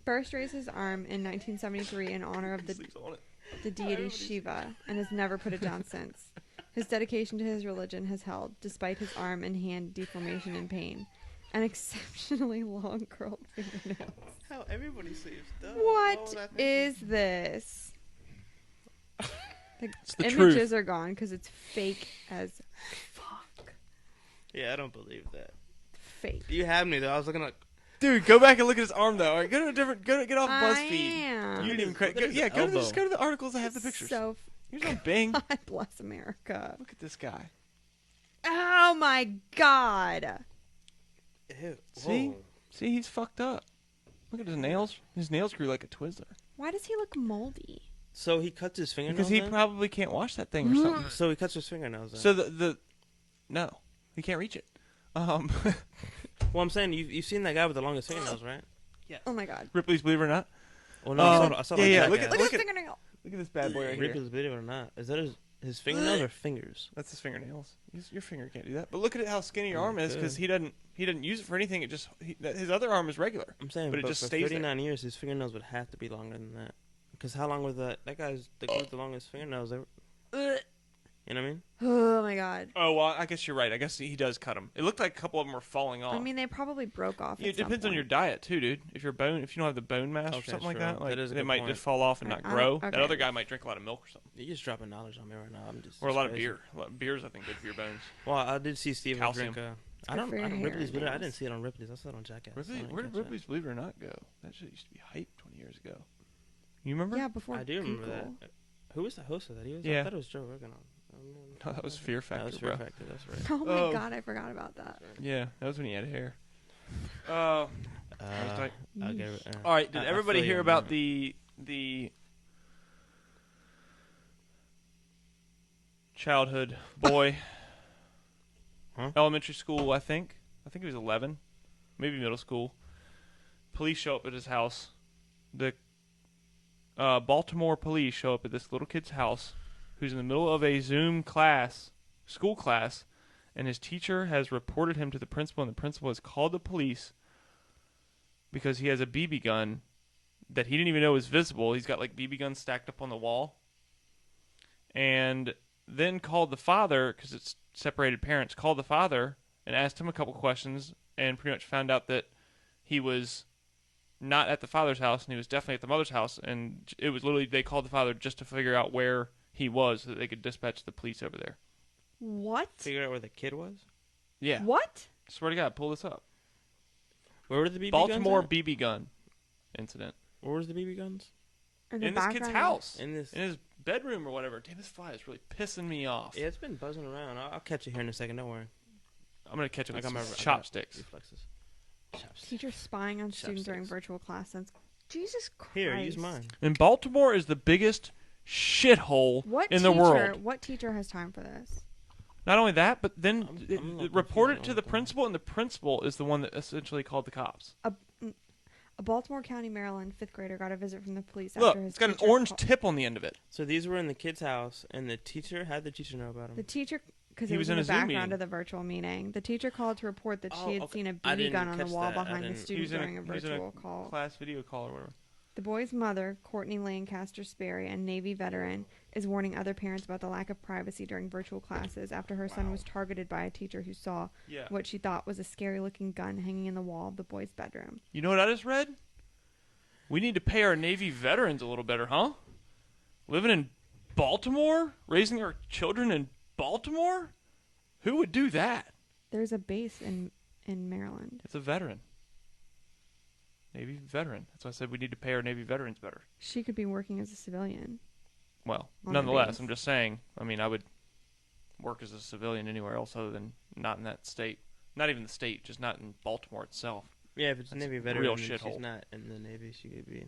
first raised his arm in 1973 in honor of He sleeps on it. the deity Shiva and has never put it down since. His dedication to his religion has held, despite his arm and hand deformation and pain, and exceptionally long curled fingernails. How everybody sleeps. What is this? The It's the images truth. are gone because it's fake as fuck. Yeah, I don't believe that. Fake. You had me though. I was looking like. Dude, go back and look at his arm though. All right, go to a different. Get off I BuzzFeed. am. You didn't even Look credit. at his Yeah, go to elbow. the articles that have the pictures. So Here's on Bing. God bless America. Look at this guy. Oh my God. Ew. See? Whoa. See, he's fucked up. Look at his nails. His nails grew like a Twizzler. Why does he look moldy? So he cuts his fingernails. Because he then? probably can't wash that thing or something. So he cuts his fingernails. Then. So no, he can't reach it. Well, I'm saying you've seen that guy with the longest fingernails, right? Oh my God. Ripley's Believe It or Not. Well, no, I saw yeah, that yeah. guy. Look at Look at his fingernail. look at this bad boy right here. Ripley's Believe It or Not. Is that his fingernails or fingers? That's his fingernails. Your finger can't do that. But look at how skinny your Oh, arm is because good. he doesn't use it for anything. It just his other arm is regular. I'm saying, But it just for stays 39 years, his fingernails would have to be longer than that. Because how long was that? That guy's the guy with the longest fingernails ever. You know what I mean? Oh my God. Oh well, I guess you're right. I guess he does cut them. It looked like a couple of them were falling off. I mean, they probably broke off. Yeah, at it depends some on your point. diet too, dude. If you don't have the bone mass or Okay, something like true. that, like That is a it good might point. just fall off and not I don't- grow. okay. That other guy might drink a lot of milk or something, You're just dropping knowledge on me right now. I'm just or a lot of crazy. beer. Beer's I think good for your bones. Well, I did see Steven Calcium. drink. good for your hair Ripley's, but I nails. didn't see it on Ripley's. I saw it on Jackass. I didn't Where did catch that. Ripley's Believe It or Not go? That shit used to be hype 20 years ago. You remember? Yeah, before I do remember Google. that. Who was the host of that? Yeah. I thought it was Joe Rogan. No, that was Fear Factor, That was bro. Fear Factor. That's right. Oh my Oh. God, I forgot about that. Yeah, that was when he had hair. Uh, tight. I'll get it. All right, did I everybody feel you hear on about that. the childhood boy. Huh? Elementary school, I think. I think he was 11. Maybe middle school. Police show up at his house. The Baltimore police show up at this little kid's house who's in the middle of a Zoom class, school class, and his teacher has reported him to the principal, and the principal has called the police because he has a BB gun that he didn't even know was visible. He's got like BB guns stacked up on the wall. And then called the father, because it's separated parents, called the father and asked him a couple questions and pretty much found out that he was not at the father's house and he was definitely at the mother's house. And it was literally, they called the father just to figure out where he was so that they could dispatch the police over there. What? Figure out where the kid was. Yeah. What? Swear to God, pull this up. Where were the BB Baltimore guns? BB gun incident. Where was the BB guns? In the In this kid's background? house. In this. In his bedroom or whatever. Damn, this fly is really pissing me off. Yeah, it's been buzzing around. I'll catch it here in a second. Don't worry. I'm going to catch it with I got some my chopsticks. reflexes. Chopsticks. Teacher spying on students during Chopsticks. virtual class. Jesus Christ. Here, use mine. And Baltimore is the biggest shithole in the world. What teacher has time for this? Not only that, but then I'm not it reported confused to on the that. principal, and the principal is the one that essentially called the cops. A Baltimore County, Maryland 5th grader got a visit from the police Look, after his it's got an teacher orange called- tip on the end of it. So these were in the kid's house, and the teacher. How did the teacher know about The them? teacher, because He it was was in in a the Zoom background meeting. of the virtual meeting. The teacher called to report that Oh, she had okay. seen a I BB didn't gun on the catch wall that. I behind the didn't- student during a he was in virtual call. class video call or whatever. The boy's mother, Courtney Lancaster Sperry, a Navy veteran, is warning other parents about the lack of privacy during virtual classes after her son was targeted by a teacher who saw Yeah. what she thought was a scary-looking gun hanging in the wall of the boy's bedroom. You know what I just read? We need to pay our Navy veterans a little better, huh? Living in Baltimore? Raising our children in Baltimore? Who would do that? There's a base in Maryland. It's a veteran. Navy veteran. That's why I said we need to pay our Navy veterans better. She could be working as a civilian. Well, On the nonetheless, base. I'm just saying. I mean, I would work as a civilian anywhere else other than not in that state. Not even the state, just not in Baltimore itself. Yeah, if it's a That's Navy a veteran, real and she's shithole. not in the Navy. She could be,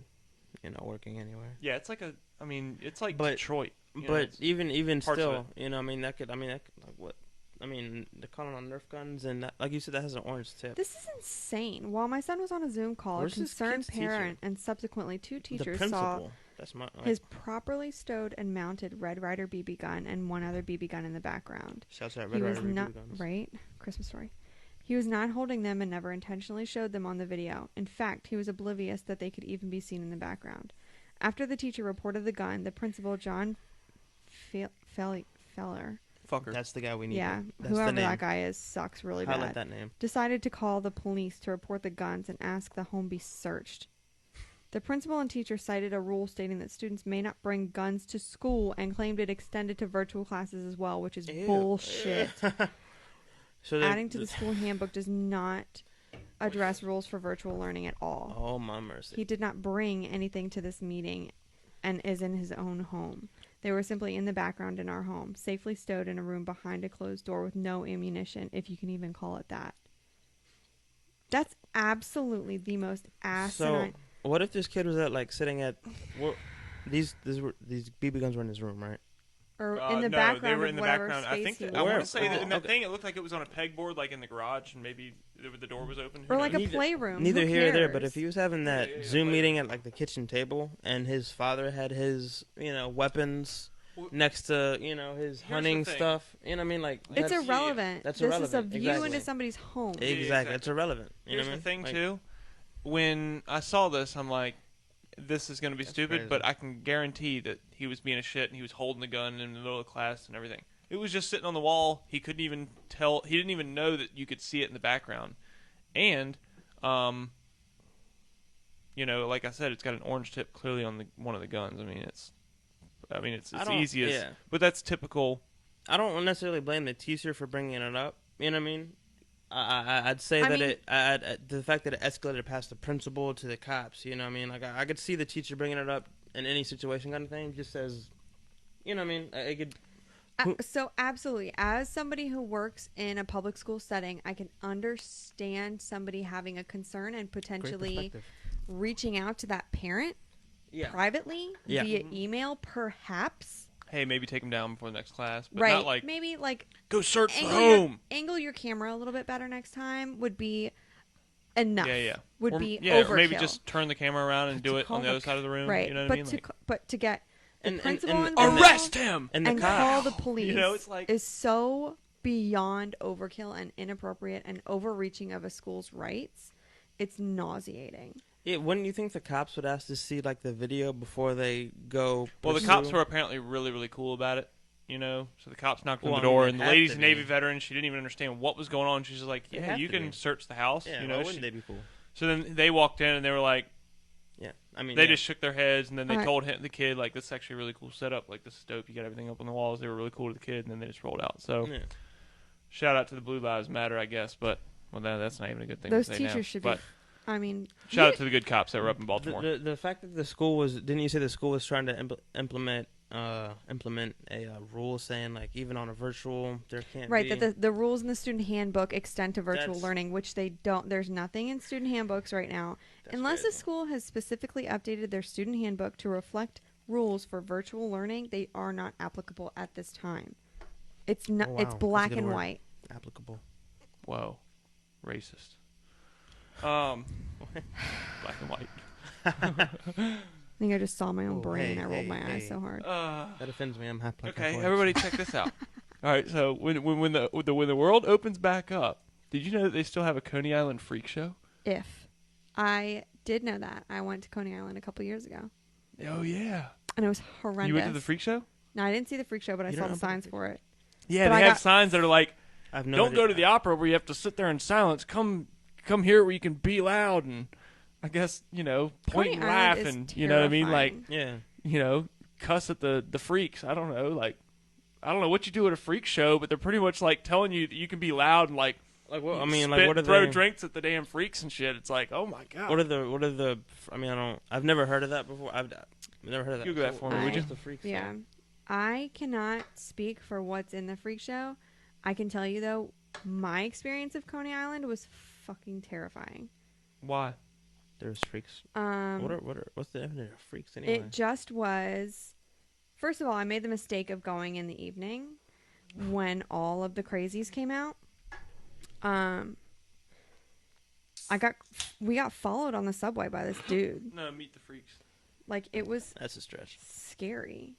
working anywhere. Yeah, it's like I mean, it's like But- Detroit. You know, But it's- even parts of still, I mean, that could, like what? I mean, they're calling on Nerf guns, and that, like you said, that has an orange tip. This is insane. While my son was on a Zoom call, Where's a this concerned kid's teacher? parent and subsequently two The teachers principal. saw That's my. his properly stowed and mounted Red Ryder BB gun and one other BB gun in the background. Shouts out He Red was Ryder not BB guns. right. Christmas story. He was not holding them and never intentionally showed them on the video. In fact, he was oblivious that they could even be seen in the background. After the teacher reported the gun, the principal, John Feller, fucker. That's the guy we need. yeah, That's whoever the name. that guy is, sucks really Highlight bad, that name. decided to call the police to report the guns and ask the home be searched. The principal and teacher cited a rule stating that students may not bring guns to school and claimed it extended to virtual classes as well, which is Ew. bullshit. So Adding to the school handbook does not address rules for virtual learning at all. Oh my mercy. He did not bring anything to this meeting and is in his own home. They were simply in the background in our home, safely stowed in a room behind a closed door with no ammunition, if you can even call it that. That's absolutely the most asinine. So what if this kid was sitting at these BB guns were in his room, right? Or in the no, background they were of in the whatever background. space I think he that, was I want Where? to say that in that Okay. thing, it looked like it was on a pegboard, like in the garage, and maybe the door was open. Who Or like knows? a playroom. Neither Who here or there, cares? but if he was having that Yeah, Zoom like- meeting at the kitchen table and his father had his, weapons Well, next to, his here's the hunting thing. stuff, you know what I mean? Like It's that's, irrelevant. That's this is a irrelevant. view Exactly. into somebody's home. Exactly. It's irrelevant. You Here's know what I the mean? thing too. When I saw this, I'm like, this is going to be That's stupid, crazy. but I can guarantee that he was being a shit and he was holding the gun in the middle of class and everything. It was just sitting on the wall. He couldn't even tell. He didn't even know that you could see it in the background. And, like I said, it's got an orange tip clearly on one of the guns. I mean, it's I don't- easy as, yeah. but that's typical. I don't necessarily blame the teacher for bringing it up. You know what I mean? I'd say I that mean- the fact that it escalated past the principal to the cops. You know what I mean? Like I could see the teacher bringing it up in any situation, kind of thing. Just as, you know what I mean? I could. So absolutely, as somebody who works in a public school setting, I can understand somebody having a concern and Great potentially perspective. reaching out to that parent Yeah. privately Yeah. via email, perhaps. hey, maybe take them down before the next class, but right. not like Maybe like go search the angle your, home. angle your camera a little bit better next time would be enough. Yeah. Would Or, be yeah, overkill. or maybe just turn the camera around and But do to it call on the the other side of the room. right. You know what but I mean? to Like, but to get the And- principal and- involved arrest him. And the and cop. call the police You know, it's like is so beyond overkill and inappropriate and overreaching of a school's rights. It's nauseating. Yeah, wouldn't you think the cops would ask to see like the video before they go? well, the pursue? cops were apparently really, really cool about it. You know, so the cops knocked on Well, the I mean, door, they and the had lady's to a Navy be. veteran. She didn't even understand what was going on. She's just like, They "Yeah, have you to can be. search the house." Yeah, you why know, wouldn't they be cool? so then they walked in and they were like, Yeah, I mean, they yeah. just shook their heads, and then they Alright. told the kid, like, this is actually a really cool setup. Like, this is dope. You got everything up on the walls. They were really cool to the kid, and then they just rolled out. So, Yeah. shout out to the Blue Lives Matter, I guess. But, well, that's not even a good thing Those to say teachers now. should But be. I mean, shout out to the good cops that were up in The, Baltimore. the fact that the school was didn't you say the school was trying to implement a rule saying like even on a virtual there can't right, be that the rules in the student handbook extend to virtual That's- learning, which they don't. There's nothing in student handbooks right now. That's Unless a crazy. school has specifically updated their student handbook to reflect rules for virtual learning, they are not applicable at this time. It's not. Oh, wow. It's That's a black good and word. white. applicable. Whoa. Racist. Black and white. I think I just saw my own Oh, brain. hey, I rolled hey, my eyes hey. so hard. That offends me. I'm half black. Okay, half white. everybody check this out. All right, so when the world opens back up, did you know that they still have a Coney Island freak show? If I did know that, I went to Coney Island a couple years ago, Oh yeah. and it was horrendous. You went to the freak show? No, I didn't see the freak show, but I You saw don't the know about signs the for it. Yeah, But they I have got- signs that are like, I have no don't idea. go to the opera where you have to sit there in silence. Come here where you can be loud and I guess, point Coney and Island laugh is and you know what I mean? Like, terrifying. Yeah. cuss at the freaks. I don't know, like I don't know what you do at a freak show, but they're pretty much like telling you that you can be loud and like Like what? I spit, mean, like what are throw the drinks at the damn freaks and shit. It's like, oh my god. what are the? I mean, I've never heard of that before. I've never heard of that. Google that for me, would you? What's the freak Yeah. thing? I cannot speak for what's in the freak show. I can tell you though, my experience of Coney Island was fucking terrifying. Why? There's freaks. What's the definition of freaks anyway? It just was. First of all, I made the mistake of going in the evening when all of the crazies came out. We got followed on the subway by this dude. No, meet the freaks. Like it was That's a stretch. scary.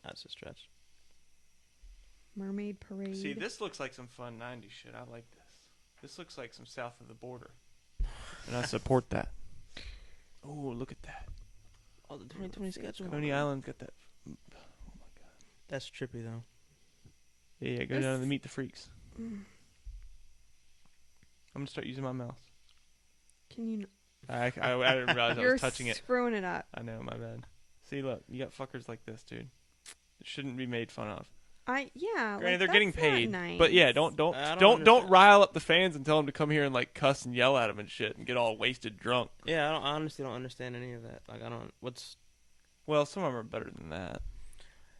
That's a stretch. Mermaid parade. See, this looks like some fun 90s shit. I like this. This looks like some south of the border. And I support that. Oh, look at that. Oh, the 2020 schedule. Coney Island's got that. That's trippy though. Yeah, go down to meet the freaks. I'm going to start using my mouse. Can you? I didn't realize I You're was touching it. screwing it up. I know, my bad. See, look, you got fuckers like this, dude. It shouldn't be made fun of. Yeah. Granted, like, they're getting that's not paid, nice. but yeah, don't I don't understand. rile up the fans and tell them to come here and like cuss and yell at them and shit and get all wasted drunk. Yeah, I honestly don't understand any of that. Like, I don't. What's? Well, some of them are better than that.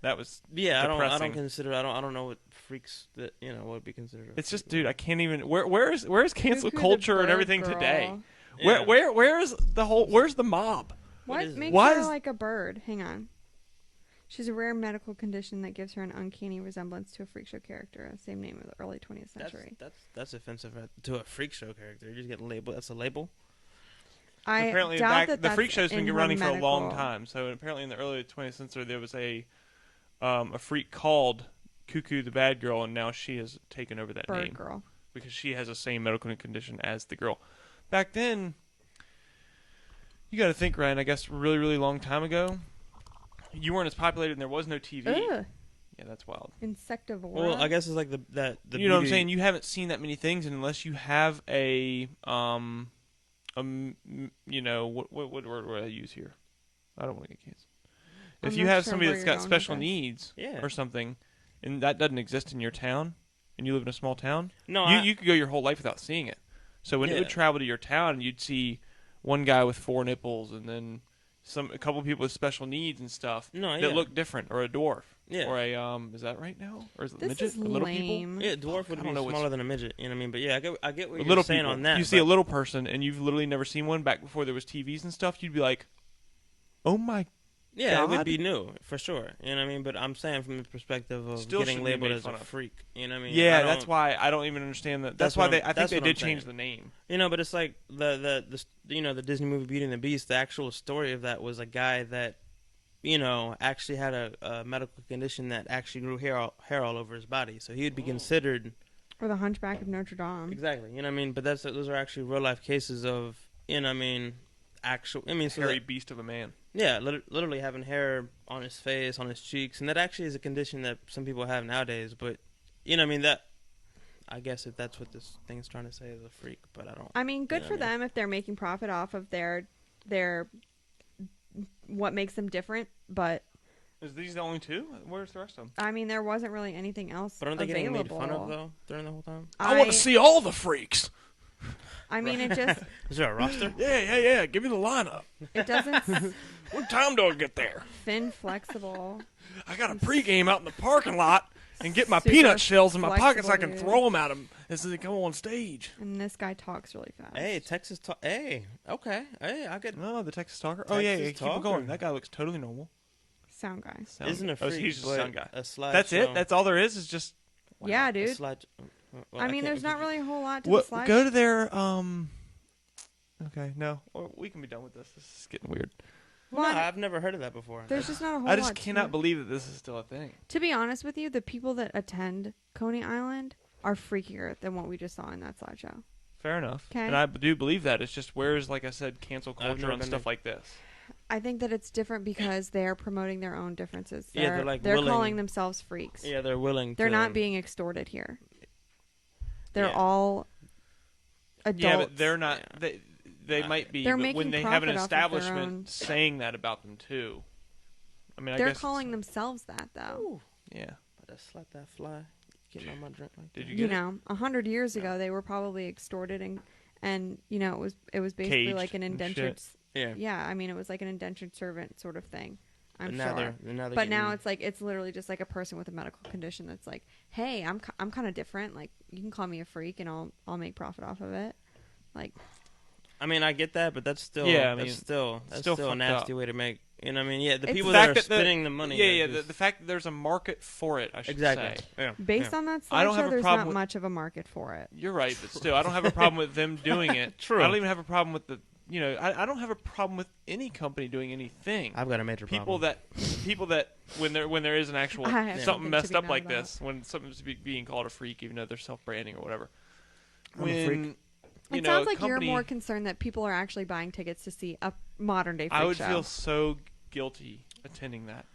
That was Yeah, I depressing. don't consider. I don't know what freaks that would be considered. It's just, dude, I can't even. Where's cancel Cuckoo the culture and bird everything girl. today? Yeah. Where's the whole? Where's the mob? What What is it? makes Why her is- like a bird? Hang on. She's a rare medical condition that gives her an uncanny resemblance to a freak show character, same name of the early 20th century. That's offensive to a freak show character. You just get labeled. That's a label. I Apparently, doubt that the that's freak show's been in her running for a long medical- time. So apparently, in the early 20th century, there was a freak called Cuckoo the Bad Girl, and now she has taken over that Bird name girl. because she has the same medical condition as the girl. Back then, you got to think, Ryan. I guess really, really long time ago, you weren't as populated, and there was no TV. Ugh, Yeah, that's wild. insectivora. Well, I guess it's like the You know what I'm beauty- saying? You haven't seen that many things, and unless you have what word would I use here? I don't want to get canceled. I'm If you not have sure somebody where that's you're got going with special this. needs Yeah. or something, and that doesn't exist in your town, and you live in a small town, No, you could go your whole life without seeing it. So when it would Yeah. travel to your town, you'd see one guy with 4 nipples, and then a couple people with special needs and stuff No, that yeah. look different, or a dwarf, Yeah. or a is that right now, or is it This midget? is A little people. lame. Yeah, dwarf would I be don't know what's- smaller than a midget. You know what I mean? But yeah, I get what A you're little saying people. on that. You see a but- little person, and you've literally never seen one back before there was TVs and stuff. You'd be like, "Oh my Yeah, it would God? be new for sure. You know what I mean? But I'm saying from the perspective of Still getting shouldn't be labeled made as a fun of. freak. You know what I mean? Yeah, I that's don't- why I don't even understand that. That's That's why what they. I'm- I think that's they what did I'm saying. change the name. You know, but it's like the Disney movie Beauty and the Beast. The actual story of that was a guy that, actually had a medical condition that actually grew hair all over his body. So he would be considered Or the Hunchback of Notre Dame. exactly. You know what I mean? But those are actually real life cases of actual. So Hairy beast of a man. yeah, literally having hair on his face, on his cheeks, and that actually is a condition that some people have nowadays. But that. I guess if that's what this thing's trying to say is a freak, but I don't. I mean, good Yeah, for I mean- them if they're making profit off of their what makes them different. But Is these the only two? Where's the rest of them? I mean, there wasn't really anything else But aren't they available. getting made fun of though during the whole time? I want to see all the freaks. I mean, it just Is there a roster? Yeah. Give me the lineup. it doesn't What time do I get there? fin flexible. I got a pregame out in the parking lot and get my Super peanut shells in my pockets. I flexible, can dude. throw them at them as they come on stage. And this guy talks really fast. Hey, Texas talk. Hey, okay. Hey, I get. No, the Texas Talker. Oh yeah, Texas keep on Talker. going. That guy looks totally normal. Sound guy. Sound- Isn't a Oh, freak, he's just a but sound guy. a slide. That's it. That's all there is just. Wow. Yeah, A dude. slide. Well, I mean, can't- there's not really a whole lot to What? the slide. Go to their Okay, no, or we can be done with this. This is getting weird. No, Well, I've never heard of that before. There's just not a whole I lot. just to cannot it. believe that this is still a thing. To be honest with you, the people that attend Coney Island are freakier than what we just saw in that slideshow. Fair enough. 'Kay. And I do believe that. It's just where's, like I said, cancel I've culture never and been stuff there. like this. I think that it's different because they're promoting their own differences. Yeah, They're, they're, like, they're willing- calling themselves freaks. Yeah, they're willing. They're to, not being extorted here. They're Yeah. all adults. Yeah, but they're not. Yeah. They might be. They're but making when they have an profit off of their establishment own- saying that about them too. I mean, I They're guess calling themselves that, though. Ooh, Yeah. but just let that fly. Getting on my drink like Did that. you You get it? know, 100 years ago, they were probably extorted and it was basically Caged like an and indentured. shit. Yeah. Yeah, I mean, it was like an indentured servant sort of thing. I'm But now sure. they're But now getting- it's like it's literally just like a person with a medical condition that's like, hey, I'm kind of different. Like you can call me a freak and I'll make profit off of it. Like I mean, I get that, but that's still. Yeah, I mean, that's still still a fucked nasty up. way to make. You know what I mean? Yeah, the It's people the that fact are that spending the money. Yeah, are the just- fact that there's a market for it, I should exactly. say. Yeah. based yeah. on that I don't have slideshow, a there's problem not with- much of a market for it. You're right, but still, I don't have a problem with them doing it. True. I don't even have a problem with the. I don't have a problem with any company doing anything. I've got a major People problem. that when there is an actual I have something something messed to be up mad like about. this, when something's being called a freak, even though they're self-branding or whatever. I'm a When freak. It know, sounds a like you're company- more concerned that people are actually buying tickets to see a modern day freak I would show. feel so guilty attending that.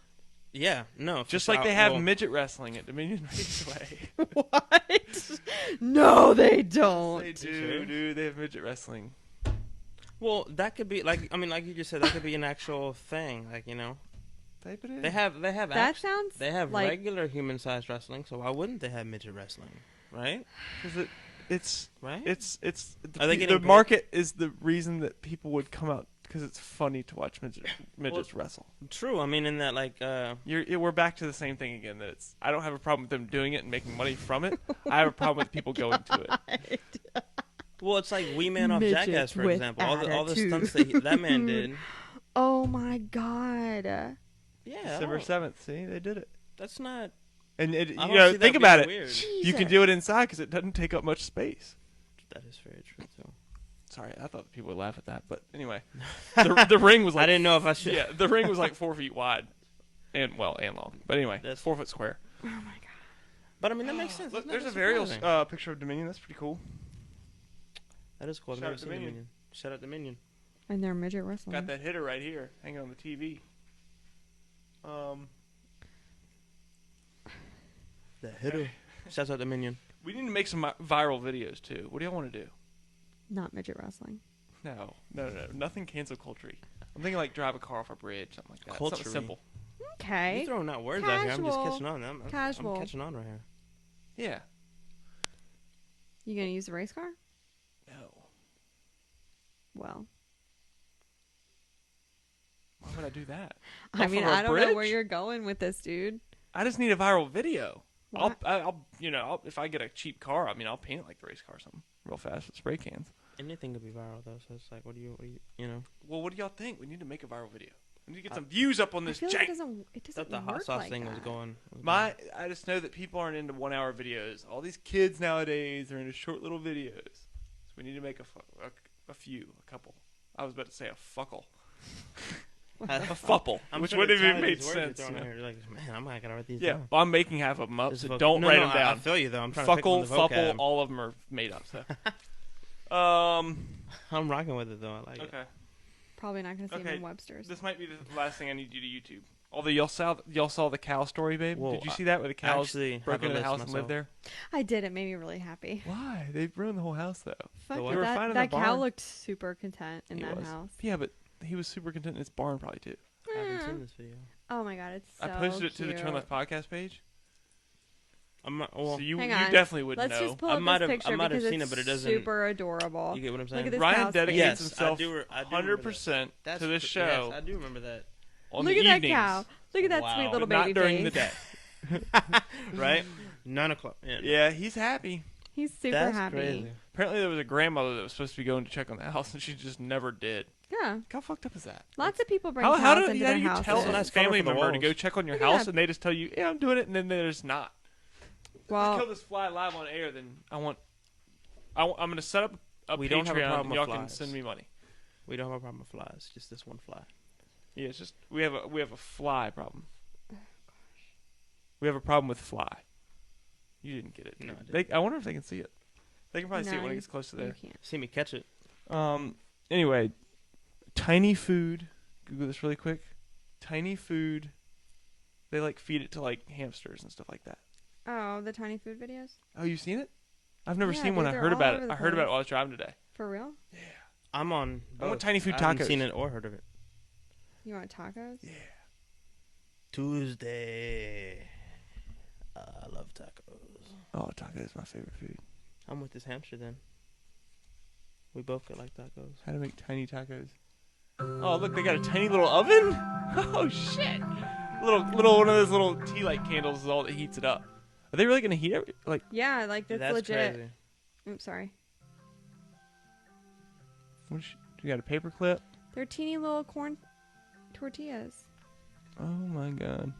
Yeah, no. Just for like sure. they have Well, midget wrestling at Dominion Raceway. What? No, they don't. They sure? do, dude. They have midget wrestling. Well, that could be like like you just said, that could be an actual thing. Like Type it in. they have That act- sounds they have like regular human-sized wrestling. So why wouldn't they have midget wrestling? Right? Because it's Right? the, Are they the getting paid? market is the reason that people would come out because it's funny to watch midgets wrestle. True. I mean, in that We're back to the same thing again. That it's I don't have a problem with them doing it and making money from it. I have a problem with people going to it. well, it's like Wee Man off Midgets Jackass, for with example. All the attitude. stunts that man did. Oh my god. Yeah. December 7th. See, they did it. That's not. And I don't see that think about it. being weird. You can do it inside because it doesn't take up much space. That is very true too. Sorry, I thought people would laugh at that, but anyway, the ring was like I didn't know if I should. yeah, the ring was like 4 feet wide, and long. But anyway, That's- 4 foot square. Oh my god. But I mean, that makes sense. Look, That's there's a not varial surprising. picture of Dominion. That's pretty cool. That is cool. I've Shout never out seen Dominion. Dominion. Shout out Dominion. And they're midget wrestling. Got that hitter right here, hanging on the TV. The hitter. Shout out Dominion. We need to make some viral videos too. What do y'all want to do? Not midget wrestling. No, nothing cancel culture. I'm thinking like drive a car off a bridge, something like that. Something Culture-y. simple. Okay. You're throwing out words out here. I'm just Casual. catching on. I'm Casual. catching on right here. Yeah. You gonna use the race car? No. Well, Why would I do that? I Off mean, of a I don't know where bridge? you're going with this, dude. I just need a viral video. What? I'll if I get a cheap car, I'll paint it like the race car or something real fast with spray cans. Anything could be viral though, so it's like, what do you know? Well, what do y'all think? We need to make a viral video. We need to get some views up on I this feel like jank. it doesn't Thought the hot work sauce like thing that. was going. I just know that people aren't into 1 hour videos. All these kids nowadays are into short little videos. So we need to make a couple. I was about to say a fuckle. A fupple, which would have even made sense. You're like, man, I'm not gonna write these Yeah, down. well, I'm making half of them up, Just so voc- don't no, write no, them down. I feel you though. I'm trying to pick Fuckle, from the vocab. all of them are made up. So, I'm rocking with it though. I like it. okay. Probably not going to see him Okay, in Webster's. This might be the last thing I need you to YouTube. Although y'all saw the cow story, babe. Well, Did you see that where the cows actually broke have a into the list house and lived myself. there? I did. It made me really happy. Why? They ruined the whole house though. Fuck what? They were that, finding that the cow barn. looked super content in He that was. house. Yeah, but he was super content in his barn probably too. I haven't Mm. seen this video. Oh my god, it's so I posted it to the cute. Turn Left podcast page, I'm not, well, so you Hang on. definitely would Let's know. just pull I up might this have- I picture might have because seen it's it, but it doesn't- super adorable. you get what I'm Look saying? at this Ryan cow's face. dedicates Yes, himself I do remember 100% that. to this Yes, show I do remember that. on Look the at that evenings, cow. Look at that Wow. sweet little but not baby during face. the day. Right? 9 o'clock. Yeah, he's happy. He's super That's happy. crazy. Apparently, there was a grandmother that was supposed to be going to check on the house, and she just never did. Yeah. How fucked up is that? Lots of people bring How cows do into you their houses. tell It's a a nice color family for the member to walls. go check on your Look at house, that. and they just tell you, "Yeah, I'm doing it," and then they're just not. Well, Let's kill this fly live on air. Then I'm going to set up a We Patreon, don't have a problem and y'all with can flies. send me money. We don't have a problem with flies. Just this one fly. Yeah, it's just we have a fly problem. We have a problem with fly. You didn't get it. No, dude. I didn't. I wonder if they can see it. They can probably see it no, when it you- gets close to you there. can't. See me catch it. Anyway, tiny food. Google this really quick. Tiny food. They like feed it to like hamsters and stuff like that. Oh, the tiny food videos? Oh, you've seen it? I've never Yeah, seen one. dude, I they're heard all about over it. the I heard about it place. while I was driving today. For real? I'm on. I want both. tiny food I haven't tacos. seen it or heard of it. You want tacos? Yeah. Tuesday. I love tacos. Oh, taco is my favorite food. I'm with this hamster then. We both get like tacos. How to make tiny tacos. Oh, look, they got a tiny little oven? Oh, shit. Little one of those little tea light candles is all that heats it up. Are they really going to heat it? Like, Yeah, like that's, That's legit. crazy. Oops, sorry. you got a paper clip? They're teeny little corn tortillas. Oh, my God.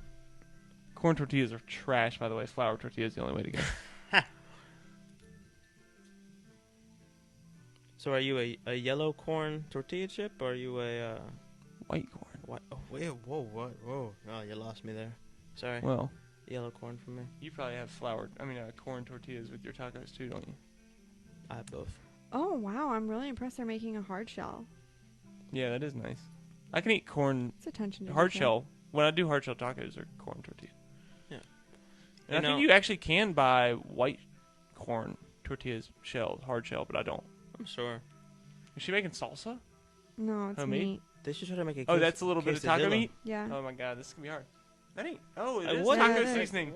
Corn tortillas are trash, by the way. Flour tortilla is the only way to go. So are you a yellow corn tortilla chip or are you a White corn. what? Oh, wait, whoa, what? Whoa. Oh, you lost me there. Sorry. Well, Yellow corn for me. you probably have corn tortillas with your tacos too, don't you? I have both. Oh, wow. I'm really impressed they're making a hard shell. Yeah, that is nice. I can eat corn It's attention to hard detail. shell. When I do hard shell tacos, or corn tortilla. Yeah. And I think you actually can buy white corn tortillas shelled, hard shell, but I don't. I'm sure. Is she making salsa? No, it's Homemade? meat. They should try to make a Oh, that's a little bit of taco quesadilla. meat? Yeah. Oh my god, this is going to be hard. That ain't. Oh, it Uh, is what taco is it? seasoning.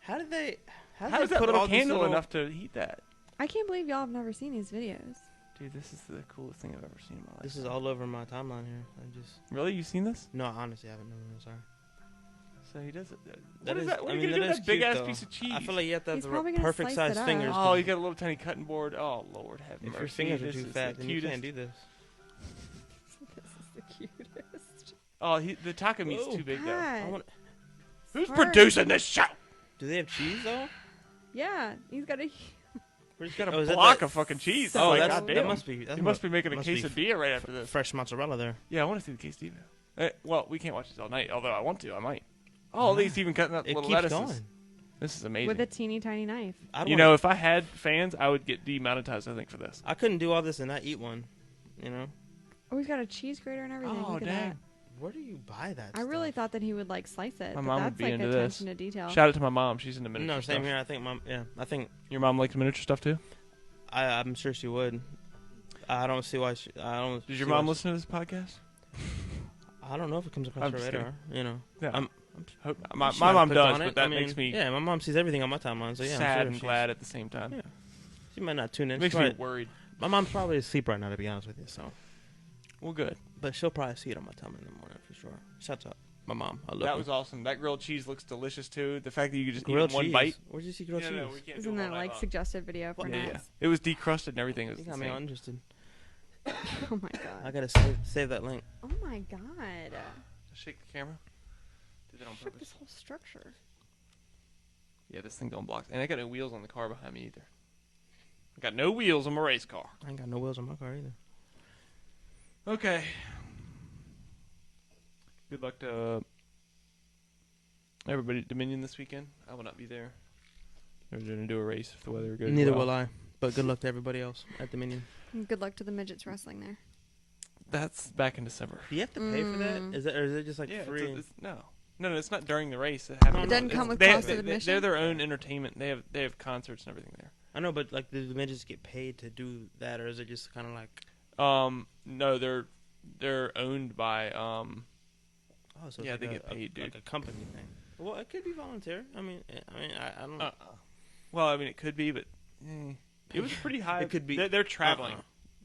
How did they? How did does they that put little all these candle little- enough to heat that? I can't believe y'all have never seen these videos. Dude, this is the coolest thing I've ever seen in my life. This is all over my timeline here. I just Really? You seen this? no, honestly, I haven't. No, sorry. So he does it. That What is is- that? What I are you mean, going to do that with is that big cute, ass though. piece of cheese? I feel like you have to have He's the probably gonna perfect slice it size up. fingers. Oh, you got a little tiny cutting board. Oh, Lord have If mercy. your fingers are This too is the fat, then you can't cutest. do this. This is the cutest. Oh, the taco meat's Whoa. too big, though. I God. want. Who's hard. producing this show? Do they have cheese though? Yeah, he's got a. He's got Oh, a is that block that- of fucking cheese. So Oh, Like, that's, goddamn. that must be. He must be making a must be quesadilla right after this. fresh mozzarella there. Yeah, I want to see the quesadilla. Well, we can't watch this all night. Although I want to, I might. Oh, at least even cutting up It little keeps lettuces. going. This is amazing. With a teeny tiny knife. I'd You wanna- know, if I had fans, I would get demonetized. I think for this. I couldn't do all this and not eat one. You know. Oh, he's got a cheese grater and everything. Oh, Look at dang. that. Where do you buy that? I really stuff? thought that he would like slice it. My but mom would that's be like into attention this. to detail. Shout out to my mom. She's into miniature No, same stuff. here. I think mom. Yeah, I think Your mom likes miniature stuff too. I'm sure she would. I don't see why. I don't. Does your see mom why listen to this podcast? I don't know if it comes across I'm her just radar. You know. Yeah. I'm- My she might mom click does, on but it. that I mean, makes me Yeah, my mom sees everything on my timeline, so yeah. I'm sad sure and she's- glad at the same time. Yeah. She might not tune in. It makes She me might- worried. My mom's probably asleep right now, to be honest with you. So, Well, good. but she'll probably see it on my timeline in the morning for sure. Shouts out my mom. I love That you. was awesome. That grilled cheese looks delicious too. The fact that you could just grilled eat one cheese. bite. Where'd you see grilled Yeah, cheese? no, we can't do Isn't it that all night like long. suggested video for What? Yeah, Nats? yeah. It was decrusted and everything. It was You got me insane. all interested. Oh my god. I gotta save that link. Oh my my god. Shake the camera. Did that on Shook purpose. this whole structure. Yeah, this thing don't block. And I got no wheels on the car behind me either. I got no wheels on my race car. I ain't got no wheels on my car either. Okay. Good luck to everybody at Dominion this weekend. I will not be there. They're going to do a race if the weather goes Neither well. will I. But good luck to everybody else at Dominion. And good luck to the midgets wrestling there. That's back in December. Do you have to pay for that? Is it, or is it just like Yeah, free? no, it's not during the race. It happens. It doesn't come with they, cost they, of admission? They're their own entertainment. They have concerts and everything there. I know, but like, do the midgets get paid to do that, or is it just kind of like? No, they're owned by Oh, so Yeah, it's they like get paid, dude. like a company thing. Well, it could be volunteer. I mean, I don't. Well, I mean, it could be, but it was pretty high. It could be. They're traveling.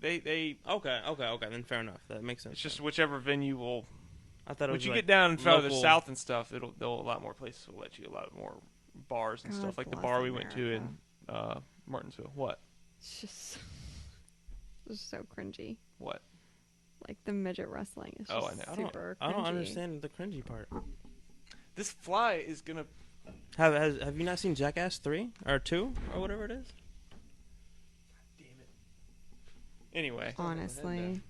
They. Okay. Then fair enough. That makes sense. It's just whichever venue will. I thought it was Once you like get down farther local- south and stuff, they'll a lot more places will let you a lot more bars and God stuff like the bless bar we went to America. in Martinsville. What? It's just so cringy. What? Like the midget wrestling is Oh, just I know. super I don't cringy. understand the cringy part. This fly is gonna. Have you not seen Jackass 3 or 2 or whatever it is? Damn it. Anyway. Honestly.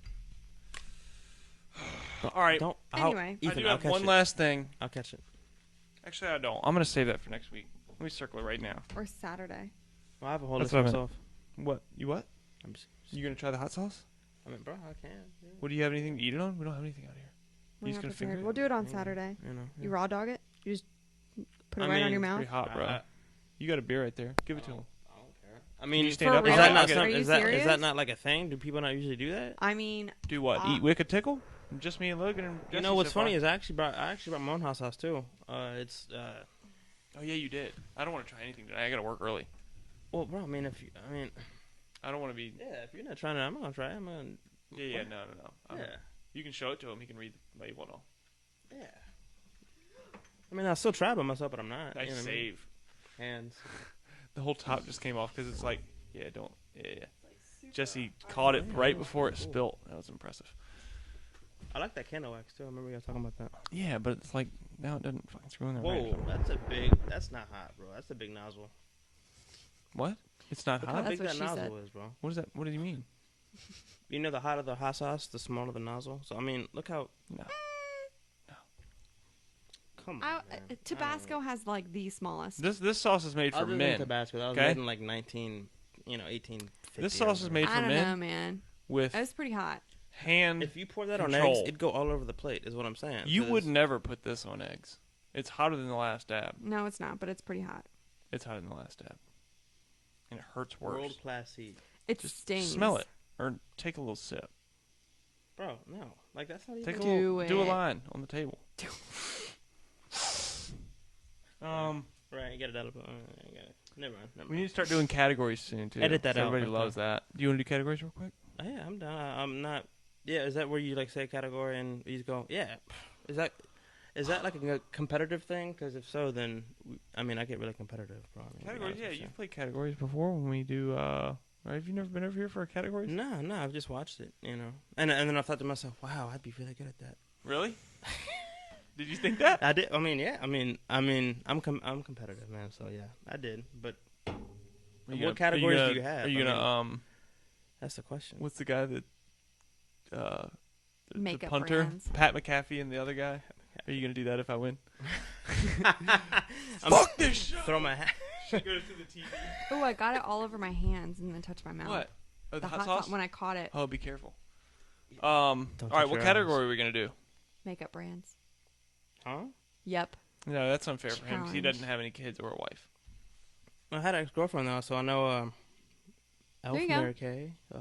All right. Anyway. I Ethan, do I'll have catch one it. last thing. I'll catch it. Actually, I don't. I'm gonna save that for next week. Let me circle it right now. Or Saturday. Well, I have a whole That's list what I myself. What? You what? I'm just, You gonna try the hot sauce? I mean, bro, I can. Yeah. What do you have anything to eat it on? We don't have anything out here. We're You just not gonna finger prepared. it? We'll do it on Yeah. Saturday. You know. You raw dog it? You just put it I right on mean, your it's mouth? Pretty hot, bro. You got a beer right there. Give it to him. I don't care. I mean, you stand For up? real? is that I'll not get Are some, you is that serious? not like a thing? Do people not usually do that? I mean, Do what? Eat Wicked Tickle? Just me and Logan and Jesse You know what's so far. funny is I actually brought my own hot sauce too. It's Oh yeah, you did. I don't want to try anything today. I got to work early. well, bro. I mean, I don't want to be. yeah, if you're not trying it, I'm not gonna try it. I'm gonna. Yeah. No. Yeah. You can show it to him. He can read the label and all. Yeah. I mean, I still try by myself, but I'm not. Nice you know what I mean? save. Hands. The whole top just came off because it's like, yeah, don't. Yeah. Jesse caught it right before it spilt. That was impressive. I like that candle wax too. I remember you guys talking about that. Yeah, but it's like now it doesn't fucking screw in there. Whoa, Right. that's not hot, bro. That's a big nozzle. What? It's not Look how hot. That's big what that she nozzle is, bro. What is that? What do you mean? You know, the hotter the hot sauce, the smaller the nozzle. So I mean, look how. No. Come on, man. Tabasco has like the smallest. This sauce is made for Other than men. Tabasco, that was okay? made in like 1850. This sauce is made I for don't men know, man. with It was pretty hot. hand. If you pour that on Control. eggs, it'd go all over the plate. Is what I'm saying. You 'Cause would never put this on eggs. It's hotter than the last dab. No, it's not, but it's pretty hot. It's hotter than the last dab, and it hurts worse. world class heat, It Just stings. smell it or take a little sip. bro. No, like that's not even. Take a Do little. Do a it. line on the table. Right, you get it out of. Never mind. We need to start doing categories soon too. Edit that out Everybody right loves that. Do you want to do categories real quick? Oh, yeah, I'm done. I'm not. Yeah, is that where you like say a category and you just go? Yeah. Is that like a competitive thing? Because if so, then I get really competitive, bro. I mean, to be Categories, honest yeah. with you. You've played categories before when we do. Right? Have you never been over here for a categories? No, I've just watched it, you know. And then I thought to myself, wow, I'd be really good at that. Really? Did you think that? I did. I mean, yeah. I'm competitive, man. So yeah, I did. But what categories do you have? Are you gonna That's the question. What's the guy that the Makeup punter, brands. Pat McAfee, and the other guy? Are you gonna do that if I win? Fuck this show! Throw my hat. She goes to the TV. Oh, I got it all over my hands and then touched my mouth. What? Oh, the The hot sauce? when I caught it. Oh, be careful. All right, touch what your category eyes. are we gonna do? Makeup brands. Huh? Yep. No, that's unfair for him because he Challenge. doesn't have any kids or a wife. I had an ex-girlfriend though, so I know. Elf, There you go. Mary Kay. All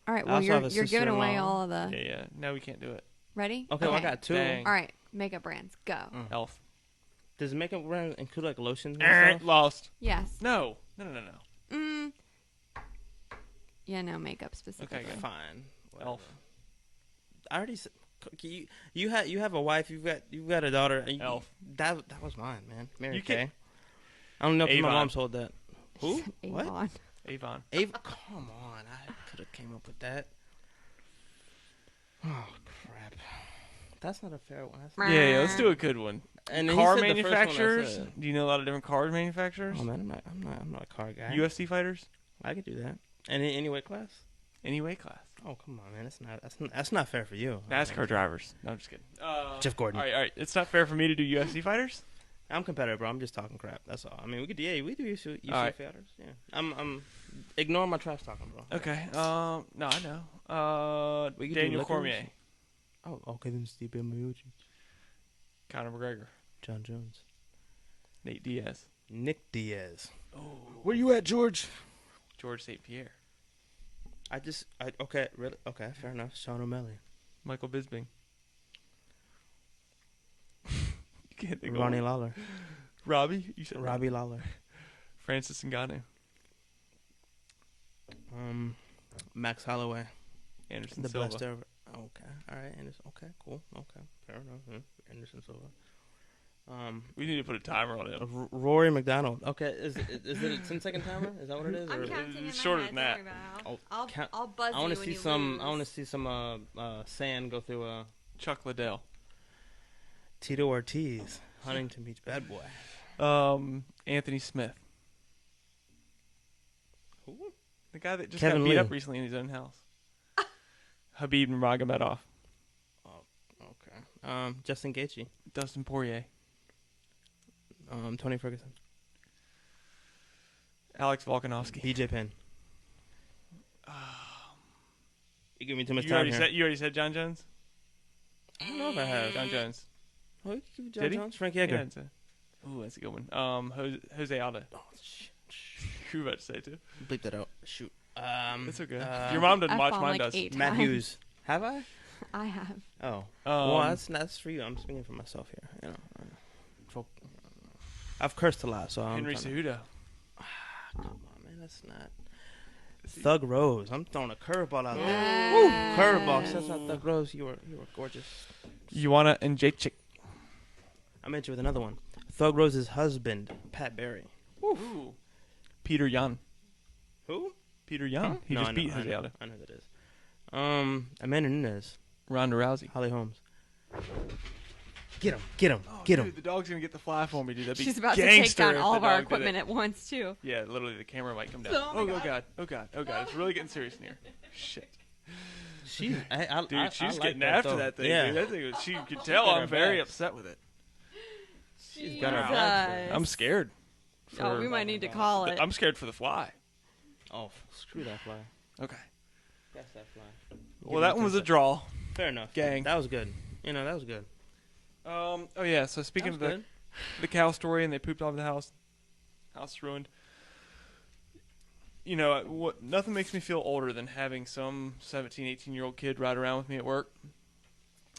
right. I Well, also have a you're giving away sister-in-law. all of the. Yeah. No, we can't do it. Ready? Okay, well I got two. Dang. All right. Makeup brands. Go. Elf. Does makeup brand include like lotions and stuff? Lost. Yes. No. Yeah. No makeup specifically. Okay, good. Fine. Elf. I already said. You have a wife. You've got a daughter. And Elf. That was mine, man. Mary You Kay. can't- I don't know if my Avon. mom told that. Who? What? Avon. Avon. Come on, I could have came up with that. Oh crap. That's not a fair one. That's Yeah, let's do a good one. And then Car he said the first one I manufacturers. said. Do you know a lot of different car manufacturers? Oh man, I'm not a car guy. UFC fighters. I could do that. Any weight class? Any weight class. Oh come on, man. That's not fair for you. NASCAR drivers. No, I'm just kidding. Jeff Gordon. All right. It's not fair for me to do UFC fighters. I'm competitive, bro. I'm just talking crap. That's all. I mean, we do UFC All right. fighters. Yeah. I'm ignore my trash talking, bro. Okay. No, I know. We could do Daniel liquors. Cormier, Oh, okay. Then Steve Miocic, Conor McGregor, John Jones, Nate Diaz, Nick Diaz. oh, Where you at, George? George St. Pierre, Okay, really? Okay, fair enough. Sean O'Malley, Michael Bisping. You can't think Ronnie of one. Lawler, Robbie. You said Robbie Lawler, Francis Ngannou, Max Holloway, Anderson the Silva. best ever. Okay, all right, Anderson. Okay, cool. Okay, fair enough. Anderson Silva. We need to put a timer on him. Rory McDonald. Okay, is it a 10-second timer? Is that what it is? I'm or- counting in it's my shorter head, than that. don't worry about it. I'll count- I'll buzz I want you to when see you some. lose. I want to see some sand go through Chuck Liddell. Tito Ortiz, Huntington Beach bad boy. Anthony Smith, Who? the guy that just Kevin got beat Lee. up recently in his own house. Habib Nurmagomedov, Okay. Justin Gaethje, Dustin Poirier, Tony Ferguson, Alex Volkanovski. BJ Penn. You give me too much You time already here. said. You already said John Jones. I don't know if I have. John Jones. Oh, you can give John Did he? Jones, Frank Yeah, Yeager. that's ooh, that's a good one. Jose Aldo. Oh, shit. You were about to say too. Bleep that out. Shoot. That's okay. Your mom doesn't I've watch, fallen mine like does. 8 Matt times. Hughes. Have I? I have. Oh. Um, Well, that's for you. I'm speaking for myself here. You know. I've cursed a lot, so I'm Henry trying to- Cejudo. Come on, man. That's not. Thug Rose. I'm throwing a curveball out there. Yeah. Woo! Curveball. That's not Thug Rose. You were gorgeous. Ioana and Jacek. I'm into with another one. Thug Rose's husband, Pat Barry. Ooh. Peter Yan. Who? Peter Yan. He No, just I know, beat I Jose know. Aldo. I know who that is. Amanda Nunes, Ronda Rousey. Holly Holmes. Get him. Dude, the dog's gonna get the fly for me, dude. That'd be She's about to take gangster down if all the of our dog did it. equipment at once, too. Yeah, literally, the camera might come down. Oh my Oh god. Oh god. It's really getting serious in here. Shit. She's Dude, I she's like getting that after though. that thing. Yeah. Dude. That thing, she can tell got I'm her very back. upset with it. She's got her Jesus. back. I'm scared. Oh, we might need to call it. I'm scared for the fly. Oh, screw that fly. Okay. That's that fly. Well, that one was a draw. Fair enough. Gang. That was good. That was good. Oh yeah. So speaking That of was the cow story, and they pooped all over the house. House ruined. You know what? Nothing makes me feel older than having some 17, 18-year-old kid ride around with me at work,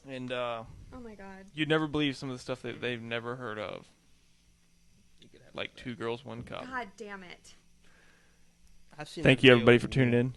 and Oh, my God. you'd never believe some of the stuff that they've never heard of, You could have like that. 2 Girls, 1 Cup. God damn it. I've seen Thank that you video everybody for tuning in.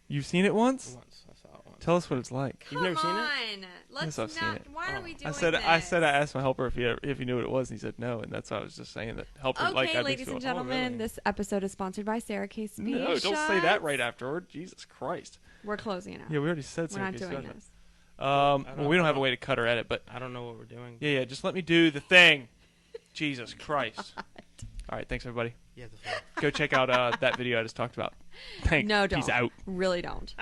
You've seen it once? Once. I saw it once. Tell us what it's like. You've never seen it? Come on. Let's I've seen not. it. Why are Oh. we doing I this? said I asked my helper if he knew what it was, and he said no, and that's why I was just saying that helper Okay, like I'd be ladies and feeling, "Oh, gentlemen, really?" this episode is sponsored by Sarah Case Speed No, don't say that right afterward. Jesus Christ. We're closing it out. Yeah, we already said We're not Sarah Case doing Speed. this. Well, we don't have a way to cut or edit, but I don't know what we're doing. yeah, just let me do the thing. Jesus Christ. All right, thanks everybody. Yeah, the fly. Go check out that video I just talked about. Thanks. No, don't. Peace out. Really don't.